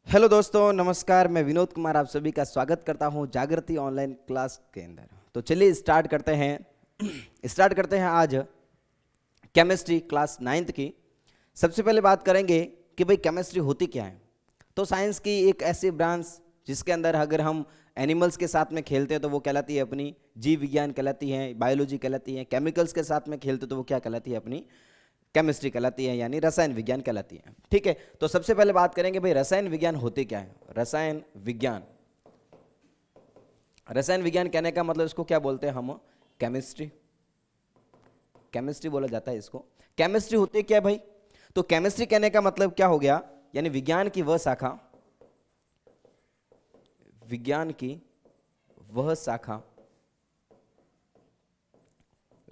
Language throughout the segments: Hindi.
हेलो दोस्तों, नमस्कार। मैं विनोद कुमार आप सभी का स्वागत करता हूं जागृति ऑनलाइन क्लास के अंदर। तो चलिए स्टार्ट करते हैं आज केमिस्ट्री क्लास 9th की। सबसे पहले बात करेंगे कि भाई केमिस्ट्री होती क्या है। तो साइंस की एक ऐसी ब्रांच जिसके अंदर अगर हम एनिमल्स के साथ में खेलते हैं तो वो कहलाती है अपनी जीव विज्ञान कहलाती है, बायोलॉजी कहलाती है। केमिकल्स के साथ में खेलते तो वो क्या कहलाती है, अपनी केमिस्ट्री कहलाती है, यानी रसायन विज्ञान कहलाती है। ठीक है, तो सबसे पहले बात करेंगे भाई रसायन विज्ञान होते क्या है। रसायन विज्ञान कहने का मतलब इसको क्या बोलते हैं हम, केमिस्ट्री बोला जाता है इसको। केमिस्ट्री होती क्या है भाई, तो केमिस्ट्री कहने का मतलब क्या हो गया, यानी विज्ञान की वह शाखा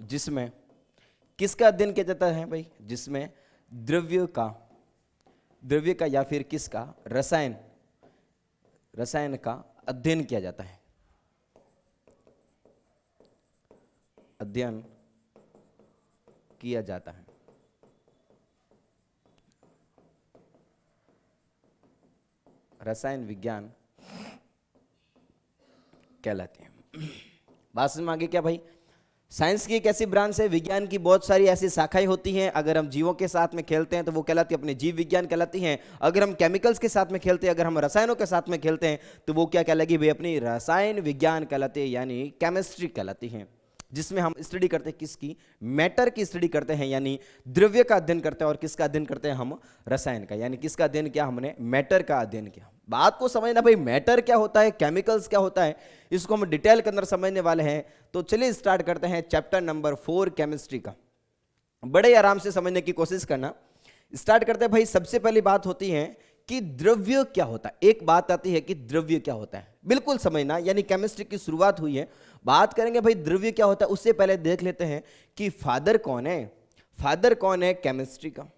जिसमें किसका अध्ययन किया जाता है भाई, जिसमें द्रव्य का या फिर किसका, रसायन का अध्ययन किया जाता है। रसायन विज्ञान कहलाते हैं। बात समझ में आगे क्या भाई। साइंस की एक ऐसी ब्रांच है, विज्ञान की बहुत सारी ऐसी शाखाएं होती हैं। अगर हम जीवों के साथ में खेलते हैं तो वो कहलाती है अपने जीव विज्ञान कहलाती हैं। अगर हम केमिकल्स के साथ में खेलते हैं, अगर हम रसायनों के साथ में खेलते हैं तो वो क्या कहलाएगी भाई, अपनी रसायन विज्ञान कहलाती है, यानी केमिस्ट्री कहलाती है। जिसमें हम स्टडी करते हैं किसकी, मैटर की स्टडी करते हैं, यानी द्रव्य का अध्ययन करते हैं। और किसका अध्ययन करते हैं हम, रसायन का, यानी किसका अध्ययन किया हमने, मैटर का अध्ययन किया। बात को समझना भाई, मैटर क्या होता है, केमिकल्स क्या होता है, इसको हम डिटेल के अंदर समझने वाले हैं। तो चलिए स्टार्ट करते हैं चैप्टर नंबर 4 केमिस्ट्री का। बड़े आराम से समझने की कोशिश करना। स्टार्ट करते हैं भाई। सबसे पहली बात होती है कि द्रव्य क्या होता है। एक बात आती है कि द्रव्य क्या होता है, बिल्कुल समझना, यानी केमिस्ट्री की शुरुआत हुई है। बात करेंगे भाई द्रव्य क्या होता है, उससे पहले देख लेते हैं कि फादर कौन है केमिस्ट्री का,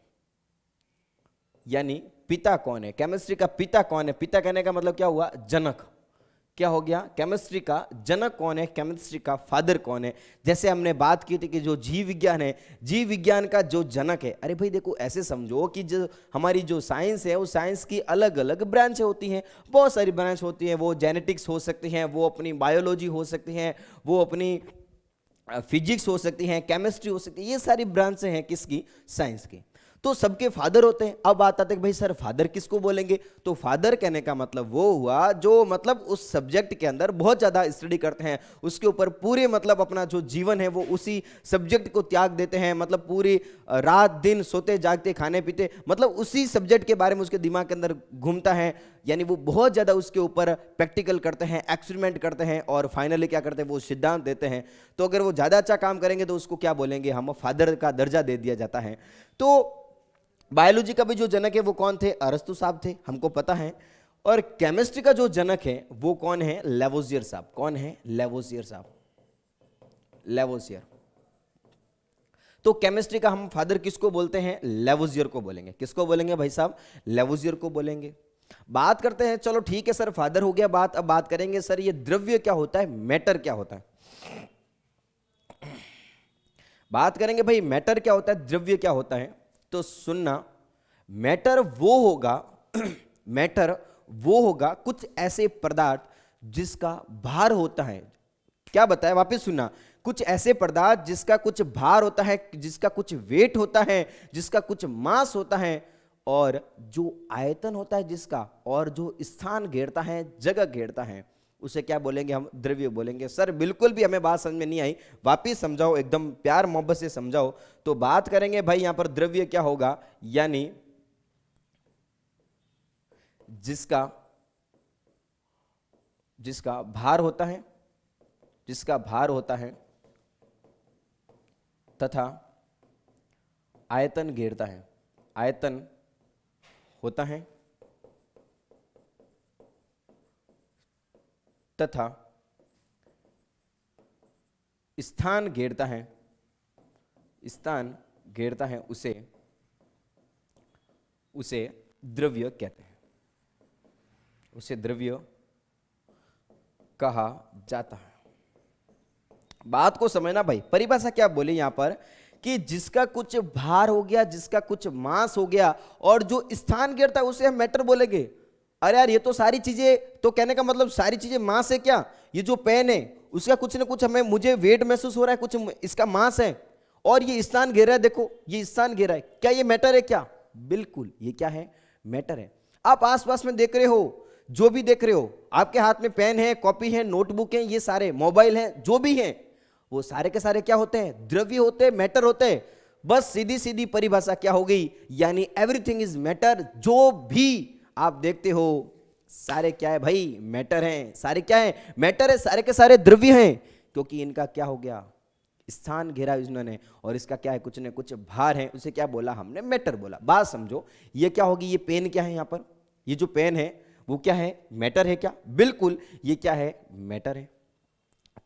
यानी पिता कौन है केमिस्ट्री का। पिता कौन है, पिता कहने का मतलब क्या हुआ, जनक। क्या हो गया, केमिस्ट्री का जनक कौन है, केमिस्ट्री का फादर कौन है। जैसे हमने बात की थी कि जो जीव विज्ञान है, जीव विज्ञान का जो जनक है। अरे भाई देखो, ऐसे समझो कि जो हमारी जो साइंस है, वो साइंस की अलग अलग ब्रांचें होती हैं, बहुत सारी ब्रांच होती हैं। वो जेनेटिक्स हो सकती हैं, वो अपनी बायोलॉजी हो सकती हैं, वो अपनी फिजिक्स हो सकती हैं, केमिस्ट्री हो सकती है। ये सारी ब्रांचें हैं किसकी, साइंस की। तो सबके फादर होते हैं। अब बात आते हैं भाई सर फादर किसको बोलेंगे, तो फादर कहने का मतलब वो हुआ जो मतलब उस सब्जेक्ट के अंदर बहुत ज़्यादा स्टडी करते हैं, उसके ऊपर पूरे मतलब अपना जो जीवन है वो उसी सब्जेक्ट को त्याग देते हैं। मतलब पूरी रात दिन सोते जागते खाने पीते, मतलब उसी सब्जेक्ट के बारे में उसके दिमाग के अंदर घूमता है। यानी वो बहुत ज़्यादा उसके ऊपर प्रैक्टिकल करते हैं, एक्सपेरिमेंट करते हैं, और फाइनली क्या करते हैं, वो सिद्धांत देते हैं। तो अगर वो ज़्यादा अच्छा काम करेंगे तो उसको क्या बोलेंगे हम, फादर का दर्जा दे दिया जाता है। तो बायोलॉजी का भी जो जनक है वो कौन थे, अरस्तु साहब थे, हमको पता है। और केमिस्ट्री का जो जनक है वो कौन है, लेवोसियर साहब। कौन है, लेवोसियर साहब, लेवोसियर। तो केमिस्ट्री का हम फादर किसको बोलते हैं, लेवोसियर को बोलेंगे। किसको बोलेंगे भाई साहब, लेवोसियर को बोलेंगे। बात करते हैं, चलो ठीक है सर फादर हो गया बात। अब बात करेंगे सर ये द्रव्य क्या होता है, मैटर क्या होता है। बात करेंगे भाई मैटर क्या होता है, द्रव्य क्या होता है। तो सुनना, मैटर वो होगा कुछ ऐसे पदार्थ जिसका भार होता है। क्या बताया, वापस सुनना, कुछ ऐसे पदार्थ जिसका कुछ भार होता है, जिसका कुछ वेट होता है, जिसका कुछ मास होता है, और जो आयतन होता है जिसका, और जो स्थान घेरता है, जगह घेरता है, उसे क्या बोलेंगे हम, द्रव्य बोलेंगे। सर बिल्कुल भी हमें बात समझ में नहीं आई, वापिस समझाओ, एकदम प्यार मोहब्बत से समझाओ। तो बात करेंगे भाई यहां पर द्रव्य क्या होगा, यानी जिसका भार होता है तथा आयतन घेरता है, आयतन होता है तथा स्थान घेरता है, उसे द्रव्य कहते हैं, उसे द्रव्य कहा जाता है। बात को समझना भाई, परिभाषा क्या बोले यहां पर कि जिसका कुछ भार हो गया, जिसका कुछ मास हो गया, और जो स्थान घेरता है उसे हम मैटर बोलेंगे। अरे यार ये तो सारी चीजें, तो कहने का मतलब सारी चीजें मास है क्या? ये जो पेन है उसका कुछ ना कुछ हमें, मुझे वेट महसूस हो रहा है, कुछ इसका मास है, और ये स्थान घेरा है, देखो ये स्थान घेरा है, क्या ये मैटर है क्या? बिल्कुल ये क्या है? मैटर है। आप आसपास में देख रहे हो, जो भी देख रहे हो, आपके हाथ में पेन है, कॉपी है, नोटबुक है, ये सारे मोबाइल है, जो भी है वो सारे के सारे क्या होते हैं? द्रव्य होते हैं, मैटर होते हैं। बस सीधी सीधी परिभाषा क्या हो गई, यानी एवरीथिंग इज मैटर। जो भी आप देखते हो सारे क्या है भाई? मैटर हैं। सारे क्या है? मैटर है, सारे के सारे द्रव्य हैं, क्योंकि इनका क्या हो गया? स्थान घेरा इन्होंने, और इसका क्या है? कुछ न कुछ भार है, उसे क्या बोला हमने? मैटर बोला। बात समझो, ये क्या होगी? ये पेन क्या है? यहाँ पर ये जो पेन है वो क्या है? मैटर है क्या? बिल्कुल ये क्या है? मैटर है।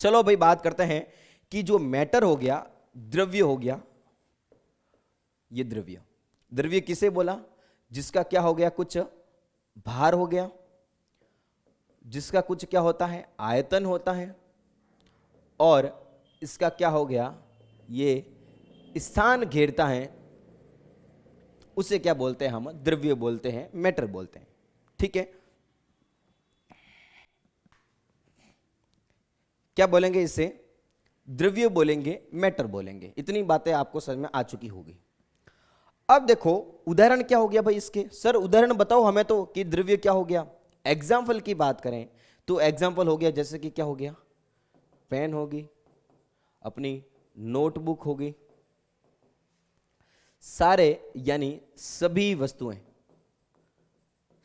चलो भाई बात करते हैं कि जो मैटर हो गया, द्रव्य हो गया, ये द्रव्य, द्रव्य किसे बोला? जिसका क्या हो गया? कुछ भार हो गया, जिसका कुछ क्या होता है? आयतन होता है, और इसका क्या हो गया? ये स्थान घेरता है, उसे क्या बोलते हैं हम? द्रव्य बोलते हैं, मैटर बोलते हैं। ठीक है, क्या बोलेंगे इसे? द्रव्य बोलेंगे, मैटर बोलेंगे। इतनी बातें आपको समझ में आ चुकी होगी। अब देखो उदाहरण क्या हो गया भाई इसके? सर उदाहरण बताओ हमें तो कि द्रव्य क्या हो गया। एग्जाम्पल की बात करें तो एग्जाम्पल हो गया जैसे कि क्या हो गया? पेन होगी, अपनी नोटबुक होगी, सारे यानी सभी वस्तुएं,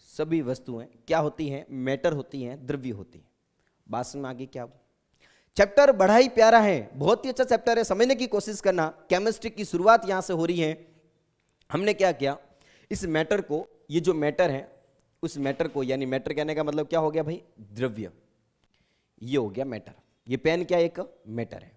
सभी वस्तुएं क्या होती हैं? मैटर होती हैं, द्रव्य होती हैं। बात में आगे क्या? चैप्टर बड़ा ही प्यारा है, बहुत ही अच्छा चैप्टर है, समझने की कोशिश करना। केमिस्ट्री की शुरुआत यहां से हो रही है। हमने क्या किया? इस मैटर को, ये जो मैटर है उस मैटर को, यानी मैटर कहने का मतलब क्या हो गया भाई? द्रव्य। ये हो गया मैटर। ये पेन क्या? एक मैटर है।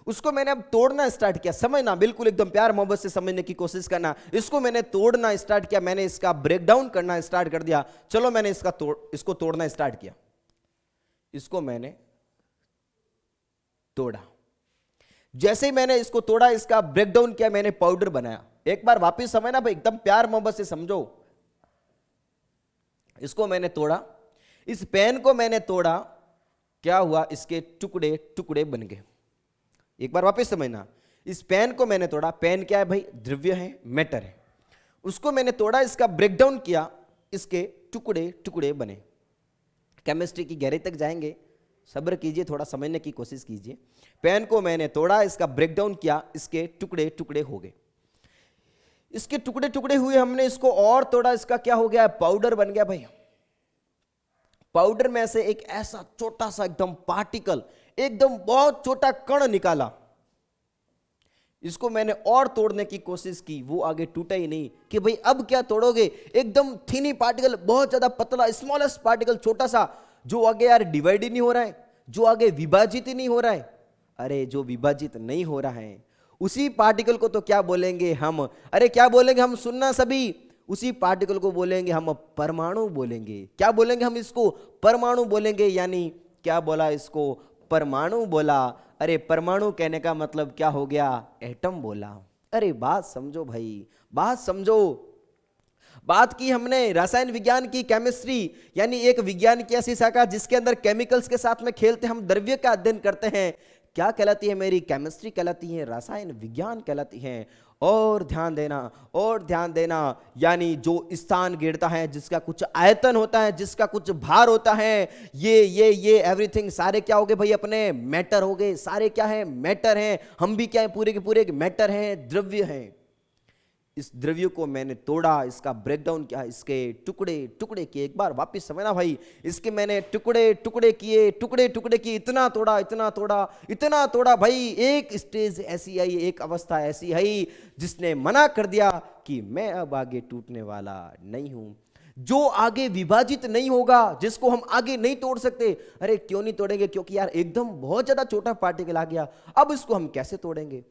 उसको मैंने अब तोड़ना स्टार्ट किया, समझना, बिल्कुल एकदम प्यार मोहब्बत से समझने की कोशिश करना। इसको मैंने तोड़ना स्टार्ट किया, मैंने इसका ब्रेकडाउन करना स्टार्ट कर दिया। चलो मैंने इसको तोड़ना स्टार्ट किया, इसको मैंने तोड़ा। जैसे ही मैंने इसको तोड़ा, इसका ब्रेकडाउन किया, मैंने पाउडर बनाया। एक बार वापस समझना भाई, एकदम प्यार मोहब्बत से समझो। इसको मैंने तोड़ा, इस पेन को मैंने तोड़ा, क्या हुआ? इसके टुकड़े टुकड़े बन गए। एक बार वापस समझना, इस पेन को मैंने तोड़ा, पेन क्या है भाई? द्रव्य है, मैटर है। उसको मैंने तोड़ा, इसका ब्रेकडाउन किया, इसके टुकड़े टुकड़े बने। केमिस्ट्री की गहराई तक जाएंगे, सब्र कीजिए, थोड़ा समझने की कोशिश कीजिए। पेन को मैंने तोड़ा, इसका ब्रेकडाउन किया, इसके टुकड़े टुकड़े हो गए। इसके टुकड़े टुकड़े हुए, हमने इसको और तोड़ा, इसका क्या हो गया? पाउडर बन गया भाई। पाउडर में से एक ऐसा छोटा सा एकदम पार्टिकल, एकदम बहुत छोटा कण निकाला। इसको मैंने और तोड़ने की कोशिश की, वो आगे टूटा ही नहीं। कि भाई अब क्या तोड़ोगे? एकदम थिनी पार्टिकल, बहुत ज्यादा पतला, स्मॉलेस्ट पार्टिकल, छोटा सा, जो आगे यार डिवाइड ही नहीं हो रहा है, जो आगे विभाजित ही नहीं हो रहा है। अरे जो विभाजित नहीं हो रहा है उसी पार्टिकल को तो क्या बोलेंगे हम? अरे क्या बोलेंगे हम? सुनना सभी, उसी पार्टिकल को बोलेंगे हम परमाणु बोलेंगे। क्या बोलेंगे हम? इसको परमाणु बोलेंगे। यानी क्या बोला इसको? परमाणु बोला। अरे परमाणु कहने का मतलब क्या हो गया? एटम बोला। अरे बात समझो भाई, बात समझो। बात की हमने रसायन विज्ञान की, केमिस्ट्री यानी एक विज्ञान की ऐसी शाखा जिसके अंदर केमिकल्स के साथ में खेलते हम द्रव्य का अध्ययन करते हैं। क्या कहलाती है मेरी? केमिस्ट्री कहलाती है, रसायन विज्ञान कहलाती है। और ध्यान देना, और ध्यान देना, यानी जो स्थान घेरता है, जिसका कुछ आयतन होता है, जिसका कुछ भार होता है, ये एवरीथिंग सारे क्या हो गए भाई? अपने मैटर हो गए। सारे क्या है? मैटर हैं। हम भी क्या है? पूरे के पूरे मैटर हैं, द्रव्य हैं। इस द्रव्य को मैंने तोड़ा, इसका ब्रेकडाउन किया, इसके टुकड़े टुकड़े किए। एक बार वापस समझना भाई, इसके मैंने टुकड़े टुकड़े किए, टुकड़े टुकड़े किए, इतना तोड़ा, इतना तोड़ा, इतना तोड़ा भाई। एक स्टेज ऐसी आई, एक अवस्था ऐसी आई जिसने मना कर दिया कि मैं अब आगे टूटने वाला नहीं हूं। जो आगे विभाजित नहीं होगा, जिसको हम आगे नहीं तोड़ सकते। अरे क्यों नहीं तोड़ेंगे? क्योंकि यार एकदम बहुत ज्यादा छोटा पार्टिकल आ गया, अब इसको हम कैसे तोड़ेंगे?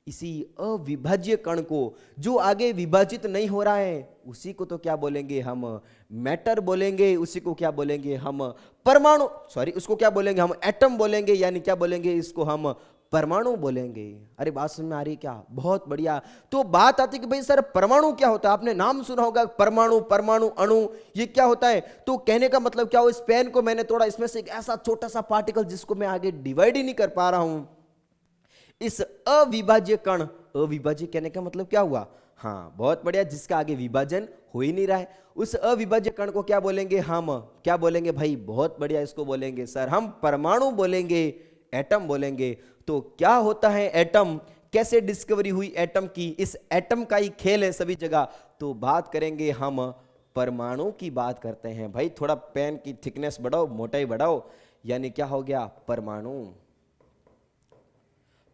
इसी अविभाज्य कण को, जो आगे विभाजित नहीं हो रहा है, उसी को तो क्या बोलेंगे हम? मैटर बोलेंगे। उसी को क्या बोलेंगे हम? परमाणु, सॉरी, उसको क्या बोलेंगे हम? एटम बोलेंगे। यानी क्या बोलेंगे इसको हम? परमाणु बोलेंगे। अरे बात समझ में आ रही है क्या? बहुत बढ़िया। तो बात आती कि भाई सर परमाणु क्या होता है? आपने नाम सुना होगा परमाणु, परमाणु अणु, ये क्या होता है? तो कहने का मतलब क्या हो, इस पेन को मैंने तोड़ा, इसमें से एक ऐसा छोटा सा पार्टिकल जिसको मैं आगे डिवाइड ही नहीं कर पा रहा हूं, इस अविभाज्य कण, अविभाज्य कहने का मतलब क्या हुआ? हाँ बहुत बढ़िया, जिसका आगे विभाजन हो ही नहीं रहा है, उस अविभाज्य कण को क्या बोलेंगे हम? क्या बोलेंगे भाई? बहुत बढ़िया, इसको बोलेंगे सर हम परमाणु बोलेंगे, एटम बोलेंगे। तो क्या होता है एटम? कैसे डिस्कवरी हुई एटम की? इस एटम का ही खेल है सभी जगह। तो बात करेंगे हम परमाणु की, बात करते हैं। भाई थोड़ा पेन की थिकनेस बढ़ाओ, मोटाई बढ़ाओ, यानी क्या हो गया? परमाणु।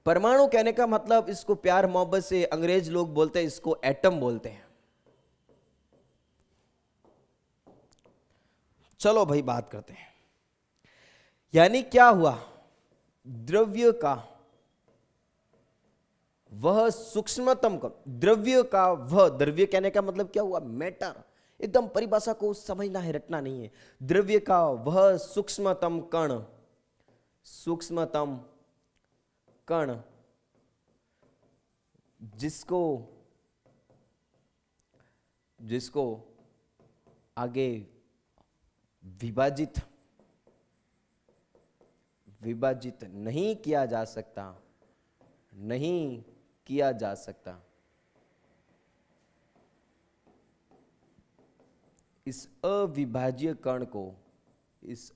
परमाणु कहने का मतलब, इसको प्यार मोहब्बत से अंग्रेज लोग बोलते हैं, इसको एटम बोलते हैं। चलो भाई बात करते हैं, यानी क्या हुआ? द्रव्य का वह सूक्ष्मतम कण, द्रव्य का वह, द्रव्य कहने का मतलब क्या हुआ? मैटर। एकदम परिभाषा को समझना है, रटना नहीं है। द्रव्य का वह सूक्ष्मतम कण, सूक्ष्मतम कण जिसको आगे विभाजित नहीं किया जा सकता, नहीं किया जा सकता। इस अविभाज्य कण को, इस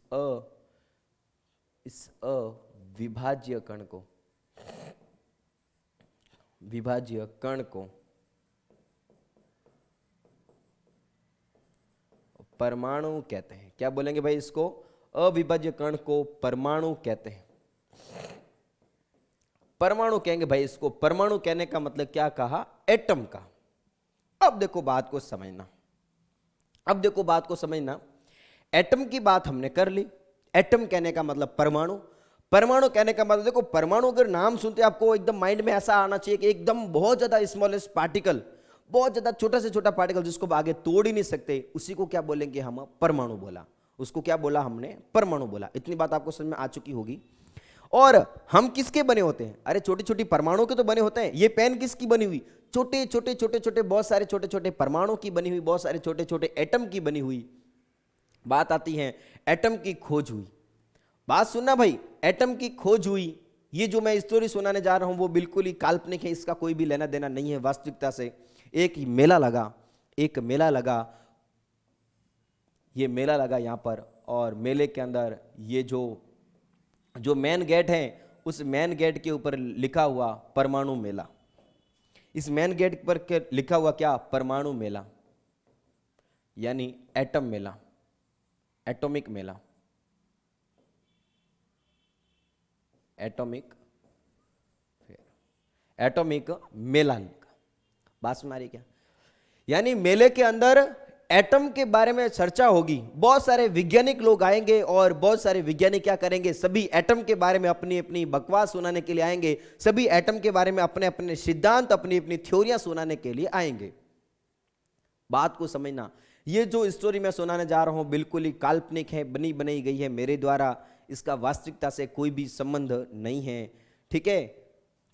अविभाज्य कण को, विभाज्य कण को परमाणु कहते हैं। क्या बोलेंगे भाई? इसको अविभाज्य कण को परमाणु कहते हैं। परमाणु कहेंगे भाई इसको। परमाणु कहने का मतलब क्या कहा? एटम का। अब देखो बात को समझना, अब देखो बात को समझना। एटम की बात हमने कर ली। एटम कहने का मतलब परमाणु, परमाणु कहने का मतलब, देखो परमाणु अगर नाम सुनते आपको एकदम माइंड में ऐसा आना चाहिए कि एकदम बहुत ज्यादा स्मॉलेस्ट पार्टिकल, बहुत ज्यादा छोटा से छोटा पार्टिकल जिसको आगे तोड़ ही नहीं सकते, उसी को क्या बोलेंगे हम? परमाणु बोला। उसको क्या बोला हमने? परमाणु बोला। इतनी बात आपको समझ में आ चुकी होगी। और हम किसके बने होते हैं? अरे छोटी छोटी परमाणु के तो बने होते हैं। ये पेन किसकी बनी हुई? छोटे छोटे छोटे छोटे बहुत सारे छोटे छोटे परमाणु की बनी हुई, बहुत सारे छोटे छोटे एटम की बनी हुई। बात आती है एटम की खोज हुई। बात सुनना भाई, एटम की खोज हुई। ये जो मैं स्टोरी सुनाने जा रहा हूं वो बिल्कुल ही काल्पनिक है, इसका कोई भी लेना देना नहीं है वास्तविकता से। एक मेला लगा, एक मेला लगा, ये मेला लगा यहाँ पर, और मेले के अंदर ये जो मेन गेट है, उस मेन गेट के ऊपर लिखा हुआ परमाणु मेला। इस मेन गेट पर लिखा हुआ क्या? परमाणु मेला, यानी एटम मेला, एटॉमिक मेला, एटॉमिक मेला। बात सुना रही क्या? यानी मेले के अंदर एटम के बारे में चर्चा होगी। बहुत सारे वैज्ञानिक लोग आएंगे और बहुत सारे वैज्ञानिक क्या करेंगे? सभी एटम के बारे में अपनी अपनी बकवास सुनाने के लिए आएंगे। सभी एटम के बारे में अपने अपने सिद्धांत, अपनी अपनी थ्योरियां सुनाने के लिए आएंगे। बात को समझना, ये जो स्टोरी मैं सुनाने जा रहा हूं बिल्कुल ही काल्पनिक है, बनी बनाई गई है मेरे द्वारा। इसका वास्तविकता से कोई भी संबंध नहीं है, ठीक है?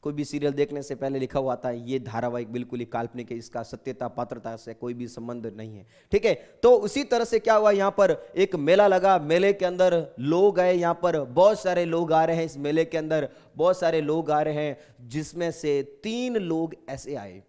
कोई भी सीरियल देखने से पहले लिखा हुआ था ये धारावाहिक बिल्कुल ही काल्पनिक है, इसका सत्यता पात्रता से कोई भी संबंध नहीं है, ठीक है? तो उसी तरह से क्या हुआ, यहाँ पर एक मेला लगा, मेले के अंदर लोग आए, यहाँ पर बहुत सारे लोग आ रहे हैं। इस मेले के अंदर बहुत सारे लोग आ रहे हैं, जिसमें से 3 लोग ऐसे आए,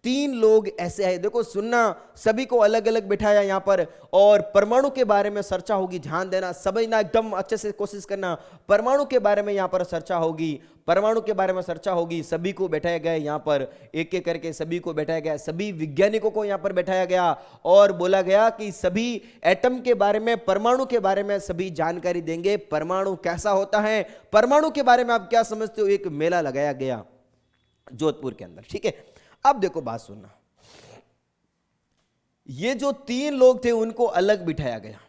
3 लोग ऐसे आए। देखो सुनना, सभी को अलग अलग बिठाया यहाँ पर, और परमाणु के बारे में चर्चा होगी। ध्यान देना, समझना, एकदम अच्छे से कोशिश करना। परमाणु के बारे में यहाँ पर चर्चा होगी, परमाणु के बारे में चर्चा होगी। सभी को बैठाया गया यहाँ पर, एक एक करके सभी को बैठाया गया, सभी वैज्ञानिकों को यहाँ पर बैठाया गया और बोला गया कि सभी एटम के बारे में, परमाणु के बारे में सभी जानकारी देंगे। परमाणु कैसा होता है, परमाणु के बारे में आप क्या समझते हो? एक मेला लगाया गया जोधपुर के अंदर, ठीक है? अब देखो बात सुनना, ये जो 3 लोग थे उनको अलग बिठाया गया।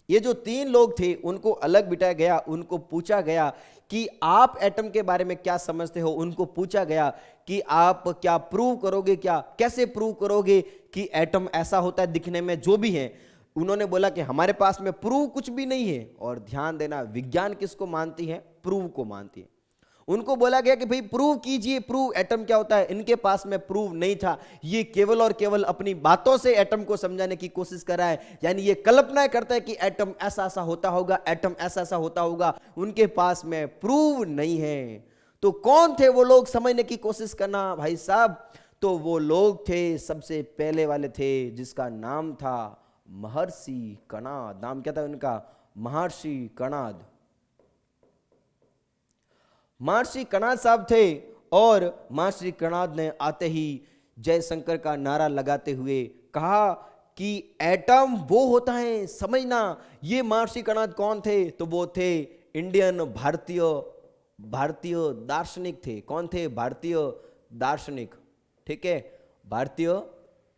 ये जो 3 लोग थे उनको अलग बिठाया गया। उनको पूछा गया कि आप एटम के बारे में क्या समझते हो। उनको पूछा गया कि आप क्या प्रूव करोगे, क्या कैसे प्रूव करोगे कि एटम ऐसा होता है दिखने में, जो भी है। उन्होंने बोला कि हमारे पास में प्रूव कुछ भी नहीं है। और ध्यान देना, विज्ञान किसको मानती है? प्रूव को मानती है। उनको बोला गया कि भाई प्रूव कीजिए, प्रूव एटम क्या होता है। इनके पास में प्रूव नहीं था, ये केवल और केवल अपनी बातों से एटम को समझाने की कोशिश कर रहा है, यानी ये कल्पना करता है कि एटम ऐसा ऐसा होता होगा, एटम ऐसा ऐसा होता होगा। उनके पास में प्रूव नहीं है। तो कौन थे वो लोग समझने की कोशिश करना भाई साहब? तो वो लोग थे, सबसे पहले वाले थे जिसका नाम था महर्षि कणाद। नाम क्या था उनका? महर्षि कणाद। महर्षि कणाद साहब थे, और महर्षि कणाद ने आते ही जयशंकर का नारा लगाते हुए कहा कि एटम वो होता है, समझना। ये महर्षि कणाद कौन थे? तो वो थे इंडियन भारतीय दार्शनिक थे। कौन थे? भारतीय दार्शनिक। ठीक है, भारतीय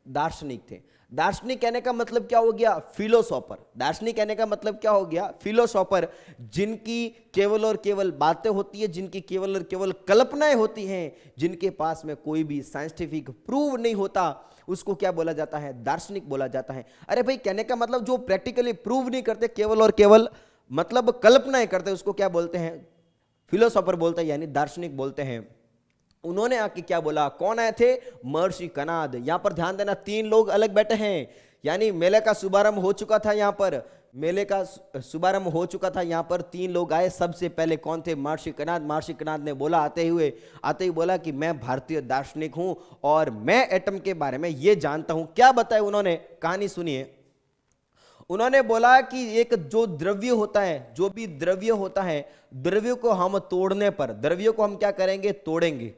दार्शनिक थे। दार्शनिक कहने का मतलब क्या हो गया? फिलोसोफर। दार्शनिक कहने का मतलब क्या हो गया? फिलोसोफर। जिनकी केवल और केवल बातें होती है, जिनकी केवल और केवल कल्पनाएं होती हैं, जिनके पास में कोई भी साइंटिफिक प्रूव नहीं होता, उसको क्या बोला जाता है? दार्शनिक बोला जाता है। अरे भाई, कहने का मतलब जो प्रैक्टिकली प्रूव नहीं करते, केवल और केवल मतलब कल्पनाएं करते, उसको क्या बोलते हैं? फिलोसोफर बोलते हैं, यानी दार्शनिक बोलते हैं। उन्होंने आके क्या बोला? कौन आए थे? महर्षि कणाद। यहां पर ध्यान देना, 3 लोग अलग बैठे हैं, यानी मेले का शुभारंभ हो चुका था। यहां पर मेले का शुभारंभ हो चुका था, यहां पर 3 लोग आए। सबसे पहले कौन थे? महर्षि कणाद। महर्षि कणाद ने बोला, आते ही बोला कि मैं भारतीय दार्शनिक हूं और मैं एटम के बारे में ये जानता हूं। क्या बताया उन्होंने? कहानी सुनिए। उन्होंने बोला कि एक जो द्रव्य होता है, जो भी द्रव्य होता है, द्रव्य को हम तोड़ने पर, द्रव्य को हम क्या करेंगे? तोड़ेंगे।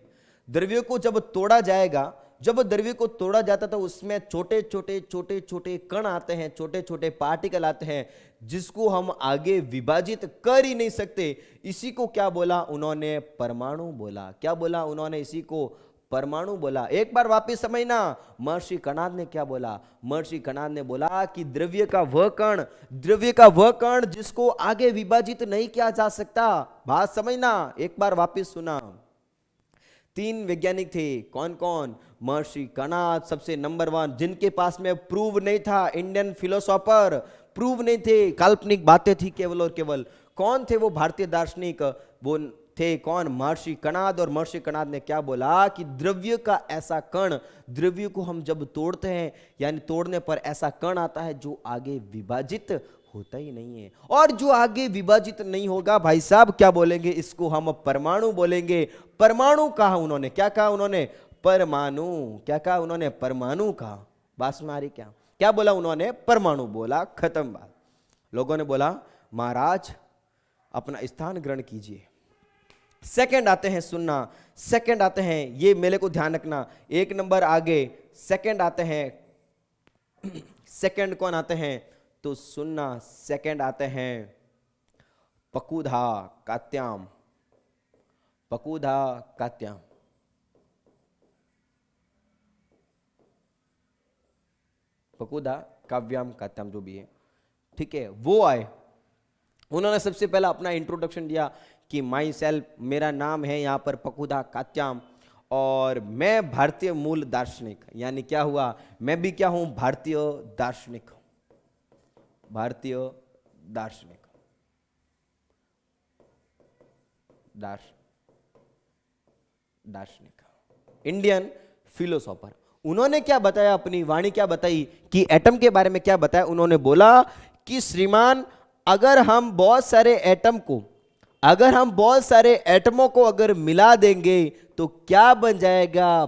द्रव्य को जब तोड़ा जाएगा, जब द्रव्य को तोड़ा जाता तो उसमें छोटे छोटे कण आते हैं, छोटे छोटे पार्टिकल आते हैं, जिसको हम आगे विभाजित कर ही नहीं सकते। इसी को क्या बोला उन्होंने? परमाणु बोला। क्या बोला उन्होंने? इसी को परमाणु बोला। एक बार वापस समझना, महर्षि कणाद ने क्या बोला? महर्षि कणाद ने बोला कि द्रव्य का वह कण जिसको आगे विभाजित नहीं किया जा सकता। बात समझना, एक बार वापस सुना। 3 वैज्ञानिक थे। कौन कौन? महर्षि कणाद सबसे नंबर 1, जिनके पास में प्रूव नहीं था। इंडियन फिलोसोफर, प्रूव नहीं थे, काल्पनिक बातें थी केवल और केवल। कौन थे वो? भारतीय दार्शनिक। वो थे कौन? महर्षि कणाद। और महर्षि कणाद ने क्या बोला कि द्रव्य का ऐसा कण, द्रव्य को हम जब तोड़ते हैं, यानी तोड़ने पर ऐसा कण आता है जो आगे विभाजित होता ही नहीं है। और जो आगे विभाजित नहीं होगा भाई साहब, क्या बोलेंगे? इसको हम परमाणु बोलेंगे। परमाणु कहा उन्होंने। क्या कहा उन्होंने? परमाणु। क्या कहा उन्होंने? परमाणु कहा। बात में आ रही क्या? क्या बोला उन्होंने? परमाणु बोला। खत्म बात। लोगों ने बोला, महाराज अपना स्थान ग्रहण कीजिए। सेकंड आते हैं, सुनना, सेकंड आते हैं, ये मेले को ध्यान रखना, 1 नंबर आगे सेकंड आते हैं। सेकंड कौन आते हैं? तो सुनना, सेकंड आते हैं पकुधा कात्याम। पकुधा कात्याम, पकुधा काव्याम कात्याम, जो भी है, ठीक है, वो आए। उन्होंने सबसे पहला अपना इंट्रोडक्शन दिया कि माई सेल्फ, मेरा नाम है यहाँ पर पकुधा कात्याम, और मैं भारतीय मूल दार्शनिक। यानी क्या हुआ? मैं भी क्या हूं? भारतीय दार्शनिक। भारतीय दार्शनिक, दार्शनिक, इंडियन फिलोसोफर। उन्होंने क्या बताया? अपनी वाणी क्या बताई कि एटम के बारे में क्या बताया? उन्होंने बोला कि श्रीमान, अगर हम बहुत सारे एटमों को अगर मिला देंगे तो क्या बन जाएगा?